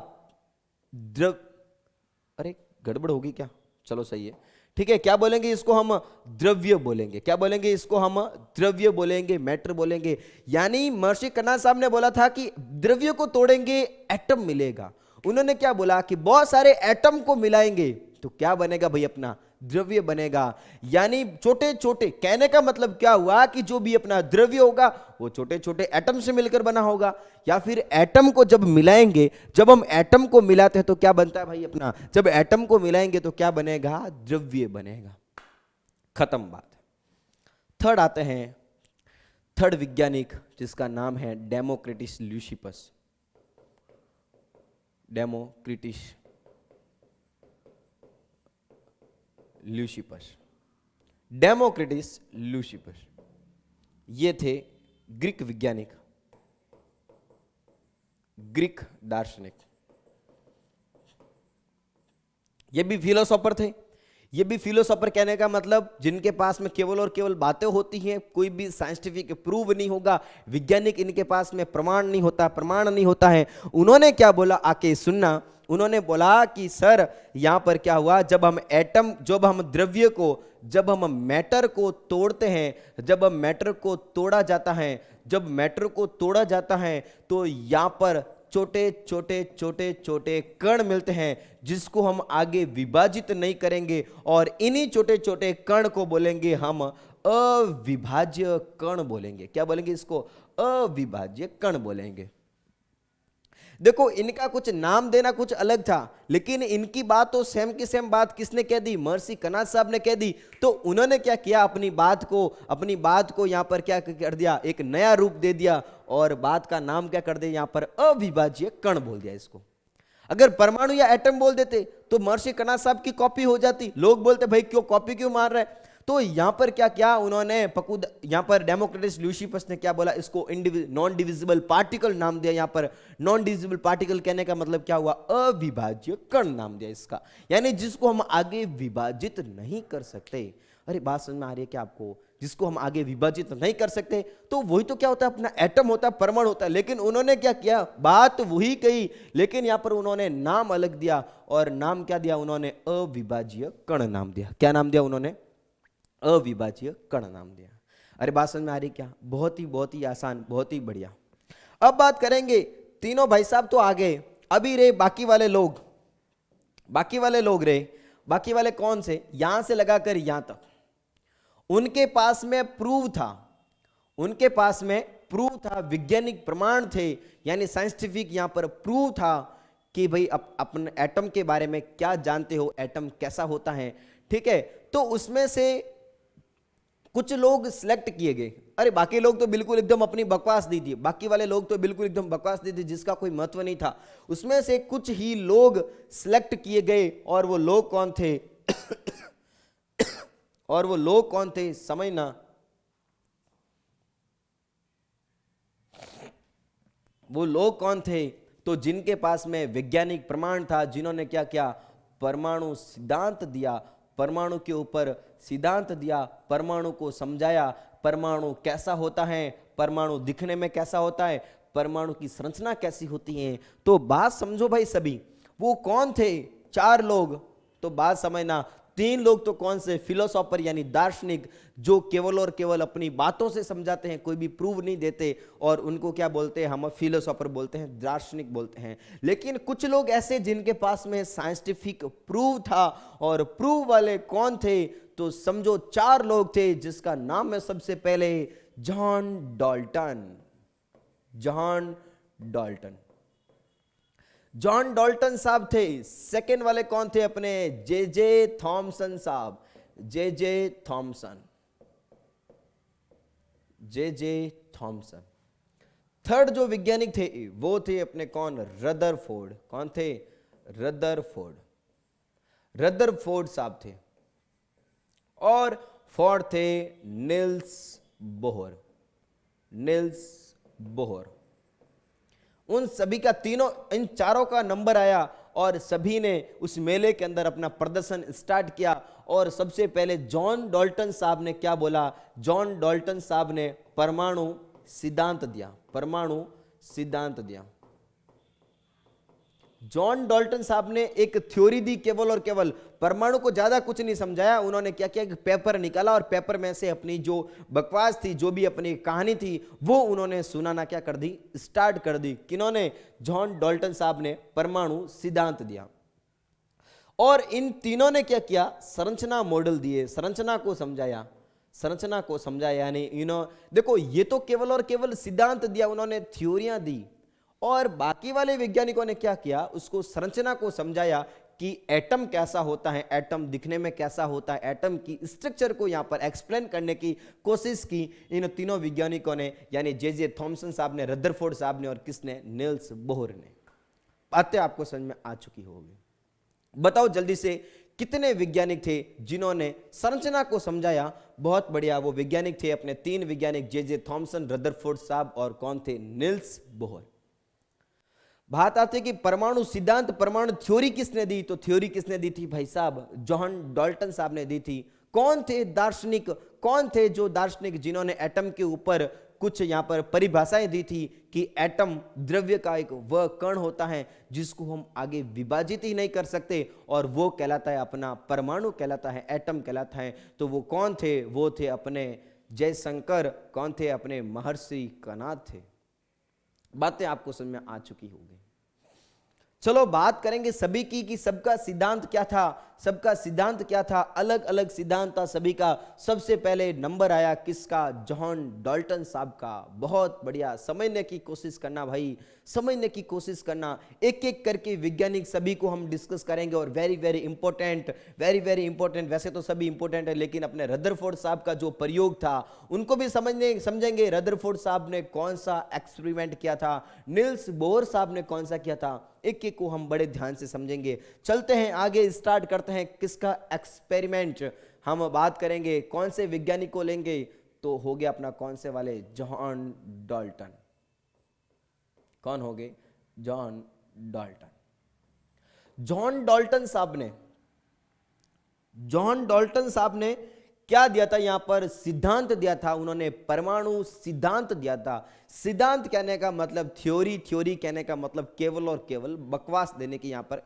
अरे गड़बड़ होगी क्या? चलो सही है, ठीक है। क्या बोलेंगे इसको? हम द्रव्य बोलेंगे। क्या बोलेंगे इसको? हम द्रव्य बोलेंगे, मैटर बोलेंगे। यानी महर्षि कणाद साहब ने बोला था कि द्रव्य को तोड़ेंगे, एटम मिलेगा। उन्होंने क्या बोला कि बहुत सारे एटम को मिलाएंगे तो क्या बनेगा भाई? अपना द्रव्य बनेगा। यानी छोटे छोटे, कहने का मतलब क्या हुआ कि जो भी अपना द्रव्य होगा वो छोटे छोटे एटम से मिलकर बना होगा, या फिर एटम को जब मिलाएंगे, जब हम एटम को मिलाते हैं तो क्या बनता है भाई? अपना, जब एटम को मिलाएंगे तो क्या बनेगा? द्रव्य बनेगा। खत्म बात। थर्ड आते हैं, थर्ड वैज्ञानिक जिसका नाम है Democritus Leucippus. Democritus Leucippus, Democritus Leucippus, ये थे ग्रीक वैज्ञानिक। ग्रीक दार्शनिक। ये भी फिलोसोफर थे। ये भी फिलोसोफर कहने का मतलब जिनके पास में केवल और केवल बातें होती हैं, कोई भी साइंटिफिक प्रूव नहीं होगा, वैज्ञानिक इनके पास में प्रमाण नहीं होता, प्रमाण नहीं होता है। उन्होंने क्या बोला, आके सुनना। उन्होंने बोला कि सर यहां पर क्या हुआ, जब हम एटम, जब हम द्रव्य को, जब हम मैटर को तोड़ते हैं, जब हम मैटर को तोड़ा जाता है, जब मैटर को तोड़ा जाता है तो यहां पर छोटे छोटे छोटे छोटे कण मिलते हैं जिसको हम आगे विभाजित नहीं करेंगे, और इन्हीं छोटे छोटे कण को बोलेंगे हम अविभाज्य कण बोलेंगे। क्या बोलेंगे इसको? अविभाज्य कण बोलेंगे। देखो इनका कुछ नाम देना कुछ अलग था, लेकिन इनकी बात तो सेम की सेम बात किसने कह दी? महर्षि कणाद साहब ने कह दी। तो उन्होंने क्या किया, अपनी बात को यहां पर क्या कर दिया, एक नया रूप दे दिया, और बात का नाम क्या कर दिया, यहां पर अविभाज्य कण बोल दिया इसको। अगर परमाणु या एटम बोल देते तो महर्षि कणाद साहब की कॉपी हो जाती। लोग बोलते भाई क्यों कॉपी क्यों मार रहे हैं? तो यहां पर क्या किया उन्होंने, यहां पर डेमोक्रिटस ल्यूसिफस ने क्या बोला, इसको नॉन डिविजिबल पार्टिकल नाम दिया। यहां पर नॉन डिविजिबल पार्टिकल कहने का मतलब क्या हुआ, अविभाज्य कण नाम दिया इसका, यानी जिसको हम आगे विभाजित नहीं कर सकते। अरे बात समझ में आ रही है क्या आपको? जिसको हम आगे विभाजित नहीं कर सकते, तो वही तो क्या होता है, अपना एटम होता है, परमाणु होता है। लेकिन उन्होंने क्या किया, बात वही कही, लेकिन यहां पर उन्होंने नाम अलग दिया। और नाम क्या दिया उन्होंने? अविभाज्य कण नाम दिया। क्या नाम दिया उन्होंने? अविभाज्य कण नाम दिया। अरे बात समझ में आ रही क्या? बहुत ही आसान, बहुत ही बढ़िया। अब बात करेंगे, तीनों भाई साहब तो आ गए, अभी रहे बाकी वाले लोग। बाकी वाले लोग रहे, बाकी वाले कौन से? यहां से लगाकर यहां तक उनके पास में प्रूव था, उनके पास में प्रूव था, वैज्ञानिक प्रमाण थे, यानी साइंटिफिक यहां पर प्रूव था कि भाई अपन एटम के बारे में क्या जानते हो, एटम कैसा होता है, ठीक है। तो उसमें से कुछ लोग सिलेक्ट किए गए। अरे बाकी लोग तो बिल्कुल एकदम अपनी बकवास दी थी, बाकी वाले लोग तो बिल्कुल एकदम बकवास दी थी जिसका कोई महत्व नहीं था। उसमें से कुछ ही लोग सिलेक्ट किए गए, और वो लोग कौन थे? और वो लोग कौन थे समझना। वो लोग कौन थे? तो जिनके पास में वैज्ञानिक प्रमाण था, जिन्होंने क्या किया, परमाणु सिद्धांत दिया, परमाणु के ऊपर सिद्धांत दिया, परमाणु को समझाया, परमाणु कैसा होता है, परमाणु दिखने में कैसा होता है, परमाणु की संरचना कैसी होती है। तो बात समझो भाई सभी, वो कौन थे? 4 लोग। तो बात समझना, 3 लोग तो कौन से? फिलोसोफर यानी दार्शनिक, जो केवल और केवल अपनी बातों से समझाते हैं, कोई भी प्रूव नहीं देते, और उनको क्या बोलते हैं हम? फिलोसोफर बोलते हैं, दार्शनिक बोलते हैं। लेकिन कुछ लोग ऐसे जिनके पास में साइंटिफिक प्रूव था, और प्रूव वाले कौन थे? तो समझो 4 लोग थे, जिसका नाम है सबसे पहले John Dalton. John Dalton, John Dalton साहब थे। सेकेंड वाले कौन थे अपने? जे थॉमसन साहब, जे थॉमसन, जे थॉमसन। थर्ड जो वैज्ञानिक थे वो थे अपने कौन? रदरफोर्ड। कौन थे? रदरफोर्ड, रदरफोर्ड साहब थे। और फोर्थ थे निल्स बोहर, निल्स बोहर। उन सभी का तीनों, इन चारों का नंबर आया, और सभी ने उस मेले के अंदर अपना प्रदर्शन स्टार्ट किया। और सबसे पहले जॉन डाल्टन साहब ने क्या बोला? जॉन डाल्टन साहब ने परमाणु सिद्धांत दिया, परमाणु सिद्धांत दिया। जॉन डाल्टन साहब ने एक थ्योरी दी, केवल और केवल परमाणु को ज्यादा कुछ नहीं समझाया। उन्होंने क्या किया, पेपर निकाला, और पेपर में से अपनी जो बकवास थी, जो भी अपनी कहानी थी, वो उन्होंने सुनाना क्या कर दी? स्टार्ट कर दी। किन्होंने? जॉन डाल्टन साहब ने परमाणु सिद्धांत दिया। और इन तीनों ने क्या किया? संरचना मॉडल दिए, संरचना को समझाया, संरचना को समझाया। यानी देखो, ये तो केवल और केवल सिद्धांत दिया, उन्होंने थ्योरियां दी, और बाकी वाले वैज्ञानिकों ने क्या किया? उसको संरचना को समझाया कि एटम कैसा होता है, एटम दिखने में कैसा होता है, एटम की स्ट्रक्चर को यहां पर एक्सप्लेन करने की कोशिश की इन तीनों वैज्ञानिकों ने, यानी जे थॉमसन साहब ने, रदरफोर्ड साहब ने, और किसने? निल्स बोहर ने। बातें आपको समझ में आ चुकी होगी। बताओ जल्दी से, कितने वैज्ञानिक थे जिन्होंने संरचना को समझाया? बहुत बढ़िया, वो वैज्ञानिक थे अपने 3 वैज्ञानिक, जे थॉमसन, रदरफोर्ड साहब, और कौन थे? Nils Bohr. बात आती है कि परमाणु सिद्धांत, परमाणु थ्योरी किसने दी? तो थ्योरी किसने दी थी भाई साहब? जॉन डाल्टन साहब ने दी थी। कौन थे दार्शनिक, कौन थे जो दार्शनिक जिन्होंने एटम के ऊपर कुछ यहां पर परिभाषाएं दी थी कि एटम द्रव्य का एक वह कण होता है जिसको हम आगे विभाजित ही नहीं कर सकते, और वो कहलाता है अपना परमाणु कहलाता है, एटम कहलाता है। तो वो कौन थे? वो थे अपने जयशंकर। कौन थे? अपने महर्षि कणाद थे। बातें आपको समझ में आ चुकी होगी। चलो बात करेंगे सभी की कि सबका सिद्धांत क्या था। सबका सिद्धांत क्या था? अलग अलग सिद्धांत था सभी का। सबसे पहले नंबर आया किसका? जॉन डाल्टन साहब का। बहुत बढ़िया, समझने की कोशिश करना भाई, समझने की कोशिश करना। एक एक करके वैज्ञानिक सभी को हम डिस्कस करेंगे, और very very important, very very important. वैसे तो सभी इंपॉर्टेंट है, लेकिन अपने रदरफोर्ड साहब का जो प्रयोग था उनको भी समझेंगे। रदरफोर्ड साहब ने कौन सा एक्सपेरिमेंट किया था, निल्स बोर साहब ने कौन सा किया था, एक एक को हम बड़े ध्यान से समझेंगे। चलते हैं आगे, स्टार्ट करते हैं किसका एक्सपेरिमेंट। हम बात करेंगे कौन से वैज्ञानिक को लेंगे, तो हो गया अपना कौन से वाले? John Dalton. कौन हो गए? John Dalton. जॉन डाल्टन साहब ने क्या दिया था? यहां पर सिद्धांत दिया था उन्होंने, परमाणु सिद्धांत दिया था। सिद्धांत कहने का मतलब थ्योरी, थ्योरी कहने का मतलब केवल और केवल बकवास देने की, यहां पर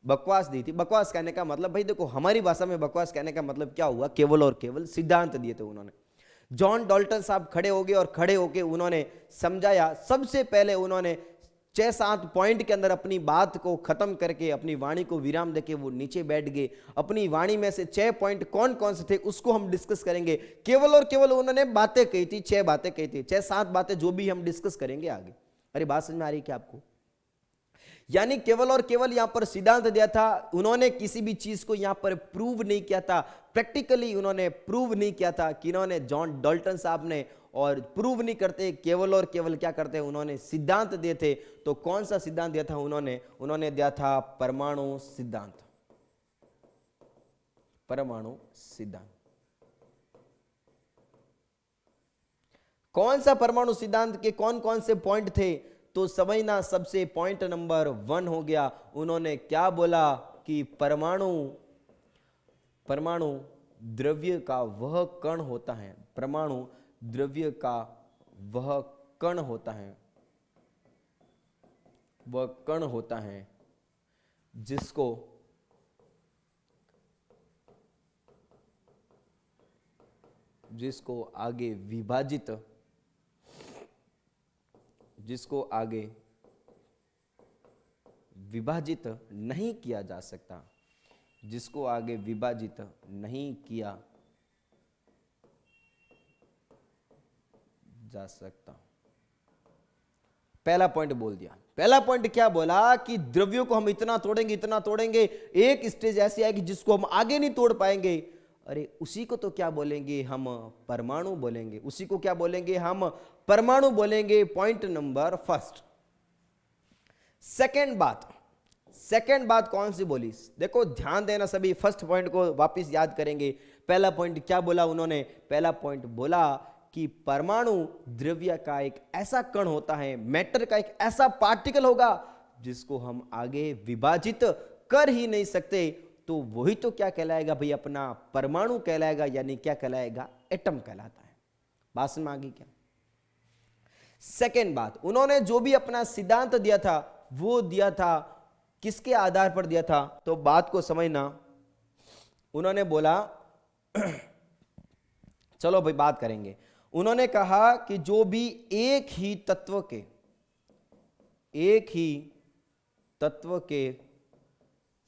बकवास दी थी। बकवास कहने का मतलब भाई देखो, हमारी भाषा में बकवास कहने का मतलब क्या हुआ? केवल और केवल सिद्धांत दिए थे उन्होंने। जॉन डाल्टन साहब खड़े हो गए, और खड़े होके उन्होंने समझाया। सबसे पहले उन्होंने 6-7 पॉइंट के अंदर अपनी बात को खत्म करके, अपनी वाणी को विराम देके वो नीचे बैठ गए। अपनी वाणी में से 6 पॉइंट कौन कौन से थे उसको हम डिस्कस करेंगे। केवल और केवल उन्होंने बातें कही थी, 6 बातें कही थी, 6-7 बातें जो भी हम डिस्कस करेंगे आगे। अरे बात समझ में आ रही है क्या आपको? यानी केवल और केवल यहां पर सिद्धांत दिया था, उन्होंने किसी भी चीज को यहां पर प्रूव नहीं किया था। प्रैक्टिकली उन्होंने प्रूव नहीं किया था कि इन्होंने, जॉन डाल्टन साहब ने, और प्रूव नहीं करते, केवल और केवल क्या करते हैं? उन्होंने सिद्धांत दिए थे। तो कौन सा सिद्धांत दिया था उन्होंने दिया था परमाणु सिद्धांत। परमाणु सिद्धांत। कौन सा परमाणु सिद्धांत के कौन कौन से पॉइंट थे? तो समझना, सबसे पॉइंट नंबर 1 हो गया, उन्होंने क्या बोला कि परमाणु द्रव्य का वह कण होता है। परमाणु द्रव्य का वह कण होता है, वह कण होता है जिसको आगे विभाजित नहीं किया जा सकता, जिसको आगे विभाजित नहीं किया जा सकता। पहला पॉइंट बोल दिया। पहला पॉइंट क्या बोला कि द्रव्यों को हम इतना तोड़ेंगे, एक स्टेज ऐसी आएगी जिसको हम आगे नहीं तोड़ पाएंगे। अरे उसी को तो क्या बोलेंगे हम? परमाणु बोलेंगे। उसी को क्या बोलेंगे हम? परमाणु बोलेंगे। Point number 1। सेकेंड बात कौन सी बोली? देखो ध्यान देना सभी, फर्स्ट पॉइंट को वापस याद करेंगे। पहला पॉइंट क्या बोला उन्होंने? पहला पॉइंट बोला कि परमाणु द्रव्य का एक ऐसा कण होता है, मैटर का एक ऐसा पार्टिकल होगा जिसको हम आगे विभाजित कर ही नहीं सकते। तो वही तो क्या कहलाएगा भाई? अपना परमाणु कहलाएगा, यानी क्या कहलाएगा? एटम कहलाता है। बात समझ में आ गई क्या? सेकेंड बात, उन्होंने जो भी अपना सिद्धांत दिया था वो दिया था किसके आधार पर दिया था? तो बात को समझना। उन्होंने बोला चलो भाई बात करेंगे। उन्होंने कहा कि जो भी एक ही तत्व के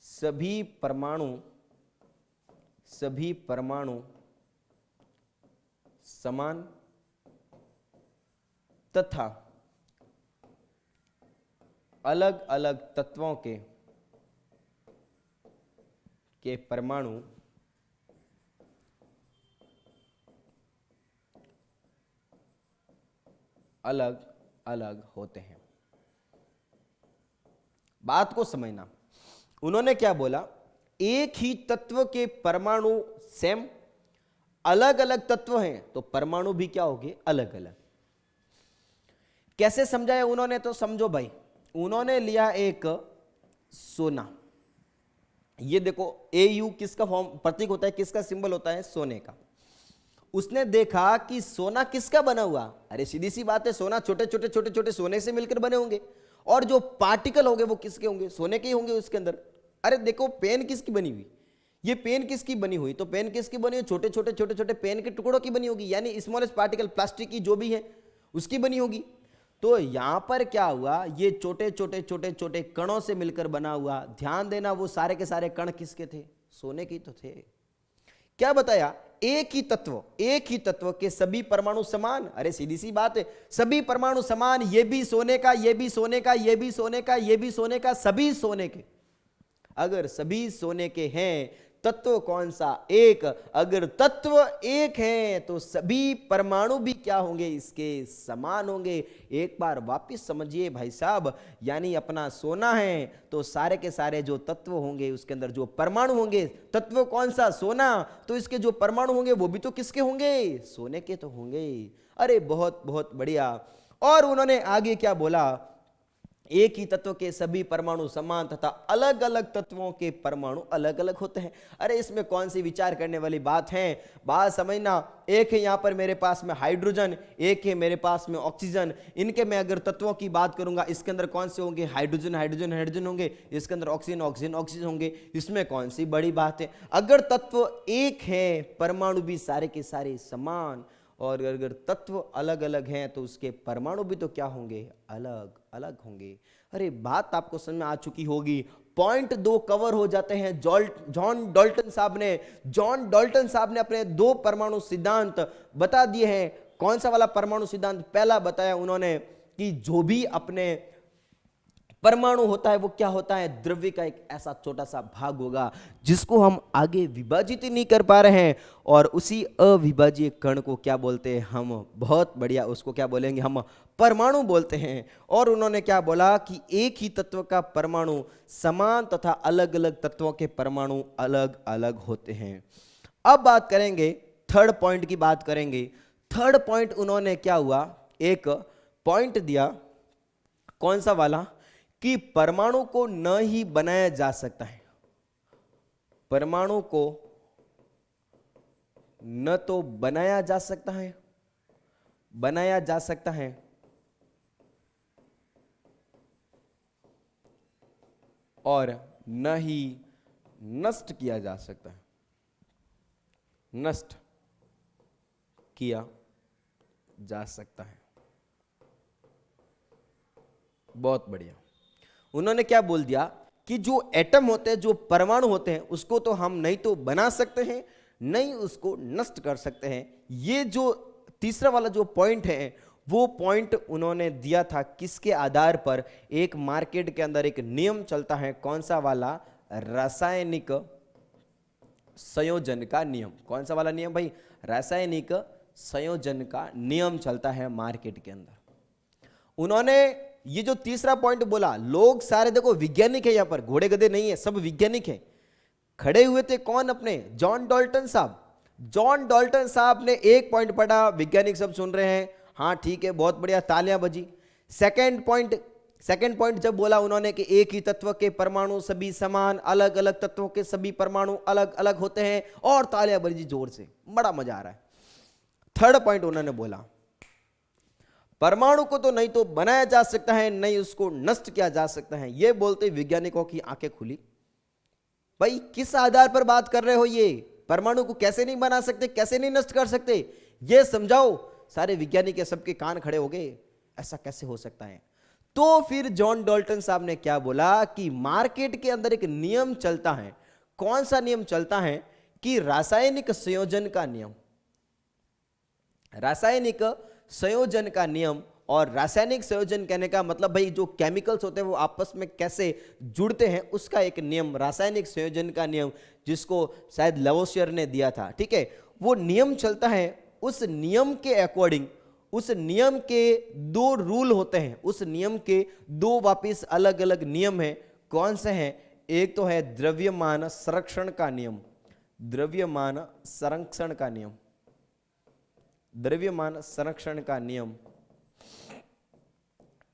सभी परमाणु समान तथा अलग अलग तत्वों के परमाणु अलग अलग होते हैं। बात को समझना। उन्होंने क्या बोला? एक ही तत्व के परमाणु सेम, अलग अलग तत्व हैं तो परमाणु भी क्या होंगे? अलग अलग। कैसे समझाया उन्होंने? तो समझो भाई, उन्होंने लिया एक सोना, ये देखो AU किसका फॉर्म प्रतीक होता है, किसका सिंबल होता है, सोने का। उसने देखा कि सोना किसका बना हुआ, अरे सीधी सी बात है, सोना छोटे छोटे छोटे छोटे सोने से मिलकर बने होंगे, और जो पार्टिकल होंगे वो किसके होंगे, सोने के ही होंगे उसके अंदर। अरे देखो पेन किसकी बनी हुई, ये पेन किसकी बनी हुई, तो पेन किसकी बनी हुई, छोटे छोटे छोटे छोटे पेन के टुकड़ों की बनी होगी, यानी स्मॉलेस्ट पार्टिकल प्लास्टिक की जो भी है उसकी बनी होगी। तो यहां पर क्या हुआ, ये छोटे छोटे छोटे छोटे कणों से मिलकर बना हुआ। ध्यान देना वो सारे के सारे कण किसके थे, सोने के तो थे। क्या बताया, एक ही तत्व के सभी परमाणु समान। अरे सीधी सी बात है, सभी परमाणु समान, ये भी सोने का, ये भी सोने का, ये भी सोने का, ये भी सोने का, सभी सोने के। अगर सभी सोने के हैं, तत्व कौन सा, एक। अगर तत्व एक है तो सभी परमाणु भी क्या होंगे, इसके समान होंगे। एक बार वापस समझिए भाई साहब, यानी अपना सोना है तो सारे के सारे जो तत्व होंगे उसके अंदर जो परमाणु होंगे, तत्व कौन सा, सोना, तो इसके जो परमाणु होंगे वो भी तो किसके होंगे, सोने के तो होंगे। अरे बहुत बहुत बढ़िया। और उन्होंने आगे क्या बोला, एक ही तत्व के सभी परमाणु समान तथा अलग अलग तत्वों के परमाणु अलग अलग होते हैं। अरे इसमें कौन सी विचार करने वाली बात है, बात समझना। एक है यहां पर मेरे पास में हाइड्रोजन, एक है मेरे पास में ऑक्सीजन। इनके मैं अगर तत्वों की बात करूंगा, इसके अंदर कौन से होंगे, हाइड्रोजन हाइड्रोजन हाइड्रोजन होंगे, इसके अंदर ऑक्सीजन ऑक्सीजन ऑक्सीजन होंगे। इसमें कौन सी बड़ी बात है, अगर तत्व एक है, परमाणु भी सारे के सारे समान, और अगर तत्व अलग अलग हैं तो उसके परमाणु भी तो क्या होंगे, अलग अलग होंगे। अरे बात आपको समझ में आ चुकी होगी। पॉइंट 2 कवर हो जाते हैं। जॉन डाल्टन साहब ने अपने 2 परमाणु सिद्धांत बता दिए हैं। कौन सा वाला परमाणु सिद्धांत, पहला बताया उन्होंने कि जो भी अपने परमाणु होता है वो क्या होता है, द्रव्य का एक ऐसा छोटा सा भाग होगा जिसको हम आगे विभाजित ही नहीं कर पा रहे हैं, और उसी अविभाज्य कण को क्या बोलते हैं हम, बहुत बढ़िया, उसको क्या बोलेंगे हम, परमाणु बोलते हैं। और उन्होंने क्या बोला कि एक ही तत्व का परमाणु समान तथा अलग अलग तत्वों के परमाणु अलग अलग होते हैं। अब बात करेंगे थर्ड पॉइंट की, बात करेंगे थर्ड पॉइंट। उन्होंने क्या हुआ, एक पॉइंट दिया, कौन सा वाला, कि परमाणु को न ही बनाया जा सकता है, परमाणु को न तो बनाया जा सकता है, बनाया जा सकता है, और न ही नष्ट किया जा सकता है, नष्ट किया जा सकता है। बहुत बढ़िया। उन्होंने क्या बोल दिया कि जो एटम होते हैं, जो परमाणु होते हैं, उसको तो हम नहीं तो बना सकते हैं, नहीं उसको नष्ट कर सकते हैं। ये जो तीसरा वाला जो पॉइंट है, वो पॉइंट उन्होंने दिया था किसके आधार पर, एक मार्केट के अंदर एक नियम चलता है, कौन सा वाला, रासायनिक संयोजन का नियम। कौन सा वाला नियम भाई, रासायनिक संयोजन का नियम चलता है मार्केट के अंदर। उन्होंने ये जो तीसरा पॉइंट बोला, लोग सारे देखो वैज्ञानिक है, यहां पर घोड़े गधे नहीं है, सब वैज्ञानिक हैं। खड़े हुए थे कौन, अपने जॉन डाल्टन साहब। जॉन डाल्टन साहब ने एक पॉइंट पढ़ा, वैज्ञानिक सब सुन रहे हैं, हाँ ठीक है, बहुत बढ़िया, तालियां बजी। सेकंड पॉइंट जब बोला उन्होंने कि एक ही तत्व के परमाणु सभी समान, अलग अलग तत्वों के सभी परमाणु अलग अलग होते हैं, और तालियां बजी जोर से, बड़ा मजा आ रहा है। थर्ड पॉइंट उन्होंने बोला, परमाणु को तो नहीं तो बनाया जा सकता है, नहीं उसको नष्ट किया जा सकता है। यह बोलते वैज्ञानिकों की आंखें खुली। भाई किस आधार पर बात कर रहे हो, ये परमाणु को कैसे नहीं बना सकते, कैसे नहीं नष्ट कर सकते, ये समझाओ। सारे वैज्ञानिक सबके कान खड़े हो गए, ऐसा कैसे हो सकता है। तो फिर जॉन डाल्टन साहब ने क्या बोला कि मार्केट के अंदर एक नियम चलता है। कौन सा नियम चलता है, कि रासायनिक संयोजन का नियम, रासायनिक संयोजन का नियम। और रासायनिक संयोजन कहने का मतलब भाई जो केमिकल्स होते हैं वो आपस में कैसे जुड़ते हैं, उसका एक नियम, रासायनिक संयोजन का नियम, जिसको शायद लवोसियर ने दिया था। ठीक है, वो नियम चलता है। उस नियम के अकॉर्डिंग, उस नियम के 2 रूल होते हैं, उस नियम के 2 वापिस अलग अलग नियम हैं। कौन से हैं, एक तो है द्रव्यमान संरक्षण का नियम, द्रव्यमान संरक्षण का नियम, द्रव्यमान संरक्षण का नियम।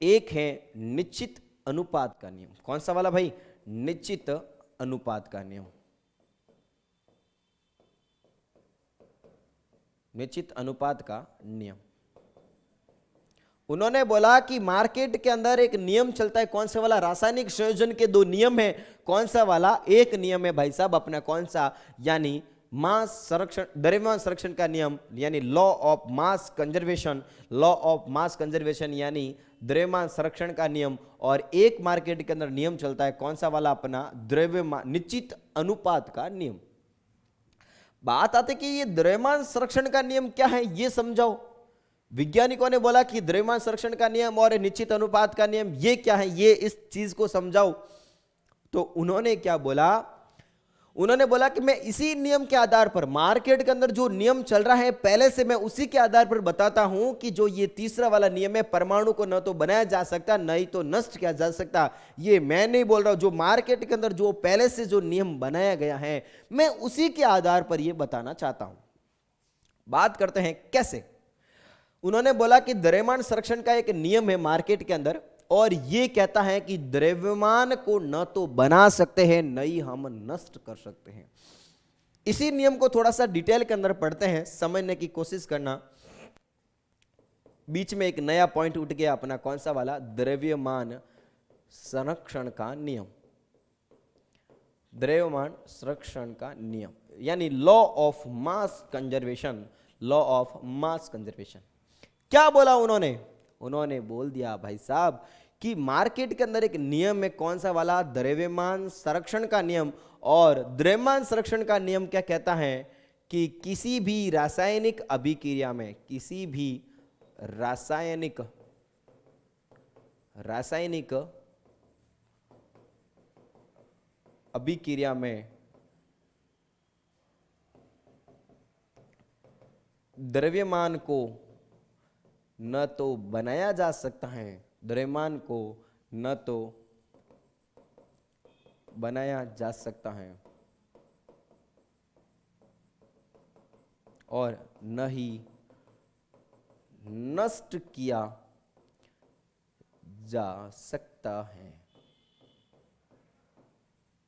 एक है निश्चित अनुपात का नियम। कौन सा वाला भाई? निश्चित अनुपात का नियम। निश्चित अनुपात का नियम। उन्होंने बोला कि मार्केट के अंदर एक नियम चलता है, कौन सा वाला? रासायनिक संयोजन के दो नियम है। कौन सा वाला? एक नियम है भाई साहब अपना, कौन सा? यानी मास संरक्षण, द्रव्यमान संरक्षण का नियम, यानी law of mass conservation. Law of mass conservation यानी द्रव्यमान संरक्षण का नियम। और एक मार्केट के अंदर नियम चलता है, कौन सा वाला? अपना द्रव्यमान निश्चित अनुपात का नियम। बात आते कि ये द्रव्यमान संरक्षण का नियम क्या है, ये समझाओ। वैज्ञानिकों ने बोला कि द्रव्यमान संरक्षण का नियम और निश्चित अनुपात का नियम ये क्या है, ये इस चीज को समझाओ। तो उन्होंने क्या बोला? उन्होंने बोला कि मैं इसी नियम के आधार पर, मार्केट के अंदर जो नियम चल रहा है पहले से, मैं उसी के आधार पर बताता हूं कि जो ये तीसरा वाला नियम है, परमाणु को न तो बनाया जा सकता न ही तो नष्ट किया जा सकता। ये मैं नहीं बोल रहा हूं, जो मार्केट के अंदर जो पहले से जो नियम बनाया गया है, मैं उसी के आधार पर यह बताना चाहता हूं। बात करते हैं कैसे। उन्होंने बोला कि द्रव्यमान संरक्षण का एक नियम है मार्केट के अंदर, और यह कहता है कि द्रव्यमान को न तो बना सकते हैं न ही हम नष्ट कर सकते हैं। इसी नियम को थोड़ा सा डिटेल के अंदर पढ़ते हैं, समझने की कोशिश करना। बीच में एक नया पॉइंट उठ गया अपना, कौन सा वाला? द्रव्यमान संरक्षण का नियम। द्रव्यमान संरक्षण का नियम यानी law of mass conservation. Law of mass conservation क्या बोला उन्होंने? उन्होंने बोल दिया भाई साहब कि मार्केट के अंदर एक नियम है, कौन सा वाला? द्रव्यमान संरक्षण का नियम। और द्रव्यमान संरक्षण का नियम क्या कहता है कि किसी भी रासायनिक अभिक्रिया में, किसी भी रासायनिक अभिक्रिया में द्रव्यमान को न तो बनाया जा सकता है, द्रव्यमान को न तो बनाया जा सकता है और न ही नष्ट किया जा सकता है।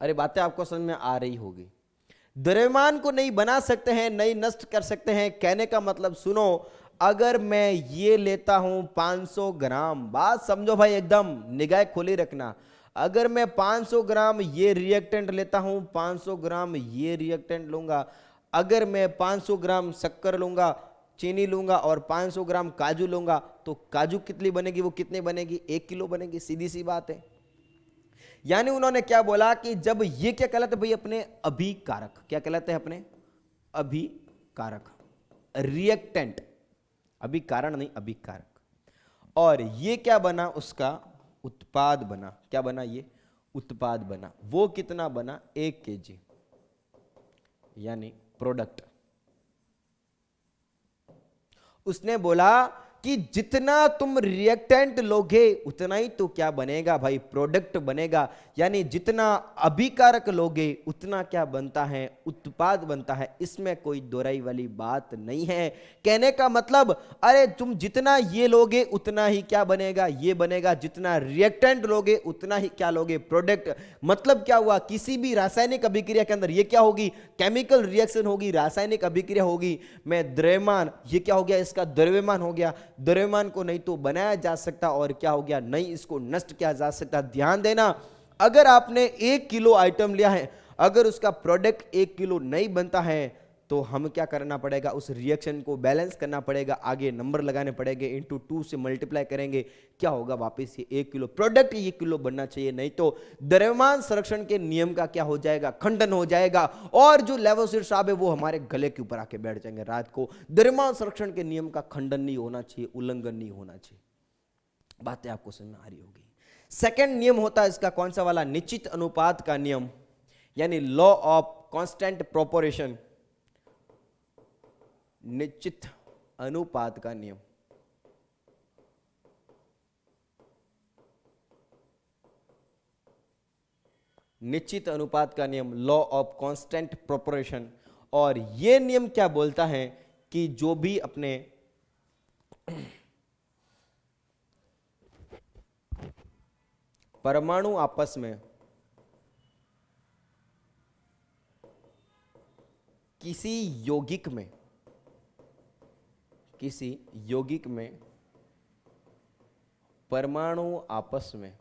अरे बातें आपको समझ में आ रही होगी। द्रव्यमान को नहीं बना सकते हैं, नहीं नष्ट कर सकते हैं, कहने का मतलब सुनो, अगर मैं ये लेता हूं 500 ग्राम, बात समझो भाई, एकदम निगाह खोली रखना। अगर मैं 500 ग्राम ये रिएक्टेंट लेता हूं, 500 ग्राम ये रिएक्टेंट लूंगा, अगर मैं 500 ग्राम शक्कर लूंगा, चीनी लूंगा और 500 ग्राम काजू लूंगा, तो काजू कितनी बनेगी? वो कितनी बनेगी? 1 किलो बनेगी। सीधी सी बात है। यानी उन्होंने क्या बोला कि जब ये क्या कहलाते भाई? अपने अभिकारक। क्या कहलाते हैं? अपने अभिकारक, रिएक्टेंट। अभी कारण नहीं, अभिकारक। और ये क्या बना? उसका उत्पाद बना। क्या बना? ये उत्पाद बना। वो कितना बना? 1 kg, यानी प्रोडक्ट। उसने बोला कि जितना तुम रिएक्टेंट लोगे उतना ही तो क्या बनेगा भाई? प्रोडक्ट बनेगा। यानी जितना अभिकारक लोगे उतना क्या बनता है? उत्पाद बनता है। इसमें कोई दोहराई वाली बात नहीं है। कहने का मतलब, अरे तुम जितना ये लोगे उतना ही क्या बनेगा? ये बनेगा। जितना रिएक्टेंट लोगे उतना ही क्या लोगे? प्रोडक्ट। मतलब क्या हुआ? किसी भी रासायनिक अभिक्रिया के अंदर ये क्या होगी? केमिकल रिएक्शन होगी, रासायनिक अभिक्रिया होगी। मैं द्रव्यमान, ये क्या हो गया? इसका द्रव्यमान हो गया। द्रव्यमान को नहीं तो बनाया जा सकता और क्या हो गया? नहीं इसको नष्ट किया जा सकता। ध्यान देना, अगर आपने 1 किलो आइटम लिया है, अगर उसका प्रोडक्ट 1 किलो नहीं बनता है, तो हम क्या करना पड़ेगा? उस रिएक्शन को बैलेंस करना पड़ेगा, आगे नंबर लगाने पड़ेंगे, इंटू 2 से मल्टीप्लाई करेंगे, क्या होगा? वापस ये 1 किलो प्रोडक्ट 1 किलो बनना चाहिए, नहीं तो द्रव्यमान संरक्षण के नियम का क्या हो जाएगा? खंडन हो जाएगा। और जो लेवोसियर साहब है वो हमारे गले के ऊपर आके बैठ जाएंगे रात को। द्रव्यमान संरक्षण के नियम का खंडन नहीं होना चाहिए, उल्लंघन नहीं होना चाहिए। बातें आपको समझ में आ रही होगी। सेकेंड नियम होता है इसका, कौन सा वाला? निश्चित अनुपात का नियम, यानी लॉ ऑफ कांस्टेंट प्रोपोर्शन। निश्चित अनुपात का नियम। निश्चित अनुपात का नियम, लॉ ऑफ कांस्टेंट प्रोपोर्शन। और यह नियम क्या बोलता है कि जो भी अपने परमाणु आपस में किसी यौगिक में परमाणु आपस में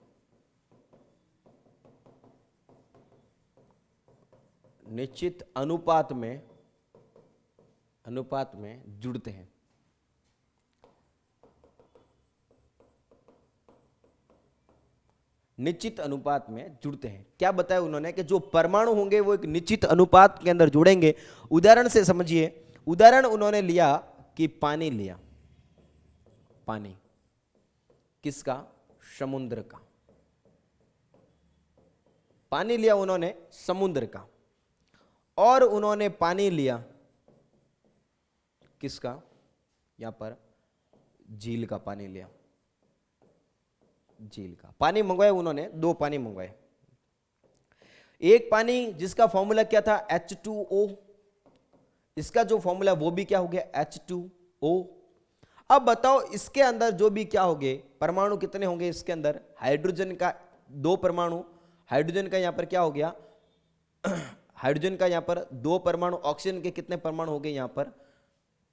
निश्चित अनुपात में जुड़ते हैं। निश्चित अनुपात में जुड़ते हैं। क्या बताया उन्होंने कि जो परमाणु होंगे वो एक निश्चित अनुपात के अंदर जुड़ेंगे। उदाहरण से समझिए, उदाहरण उन्होंने लिया कि पानी लिया, पानी किसका? समुद्र का। पानी लिया उन्होंने समुद्र का, और उन्होंने पानी लिया किसका? यहां पर झील का पानी लिया, झील का पानी मंगवाया उन्होंने, 2 पानी मंगवाए। एक पानी जिसका फॉर्मूला क्या था? H2O, इसका जो फॉर्मूला वो भी क्या हो गया? H2O। अब बताओ इसके अंदर जो भी क्या होंगे, परमाणु कितने होंगे इसके अंदर? हाइड्रोजन का 2 परमाणु, हाइड्रोजन का यहां पर क्या हो गया? हाइड्रोजन का यहां पर 2 परमाणु, ऑक्सीजन के कितने परमाणु हो गए? यहां पर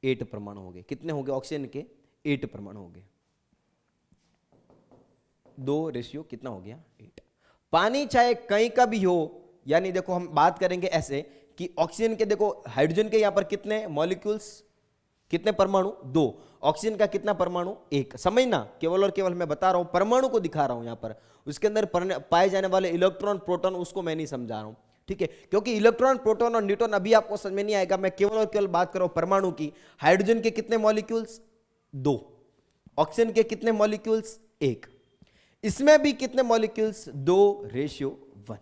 8 परमाणु हो गए। कितने हो गए? ऑक्सीजन के 8 परमाणु हो गए। 2 रेशियो कितना हो गया? 8। पानी चाहे कहीं का भी हो, यानी देखो हम बात करेंगे ऐसे कि ऑक्सीजन के, देखो हाइड्रोजन के यहां पर कितने मॉलिक्यूल्स, कितने परमाणु? 2। ऑक्सीजन का कितना परमाणु? 1। समझना, केवल और केवल मैं बता रहा हूं, परमाणु को दिखा रहा हूं। यहां पर उसके अंदर पाए जाने वाले इलेक्ट्रॉन प्रोटॉन उसको मैं नहीं समझा रहा हूं, ठीक है? क्योंकि इलेक्ट्रॉन प्रोटॉन और न्यूट्रॉन अभी आपको समझ में नहीं आएगा। मैं केवल और केवल बात कर रहा हूं परमाणु की। हाइड्रोजन के कितने मॉलिक्यूल्स? 2। ऑक्सीजन के कितने मॉलिक्यूल्स? 1। इसमें भी कितने मॉलिक्यूल्स? 2:1।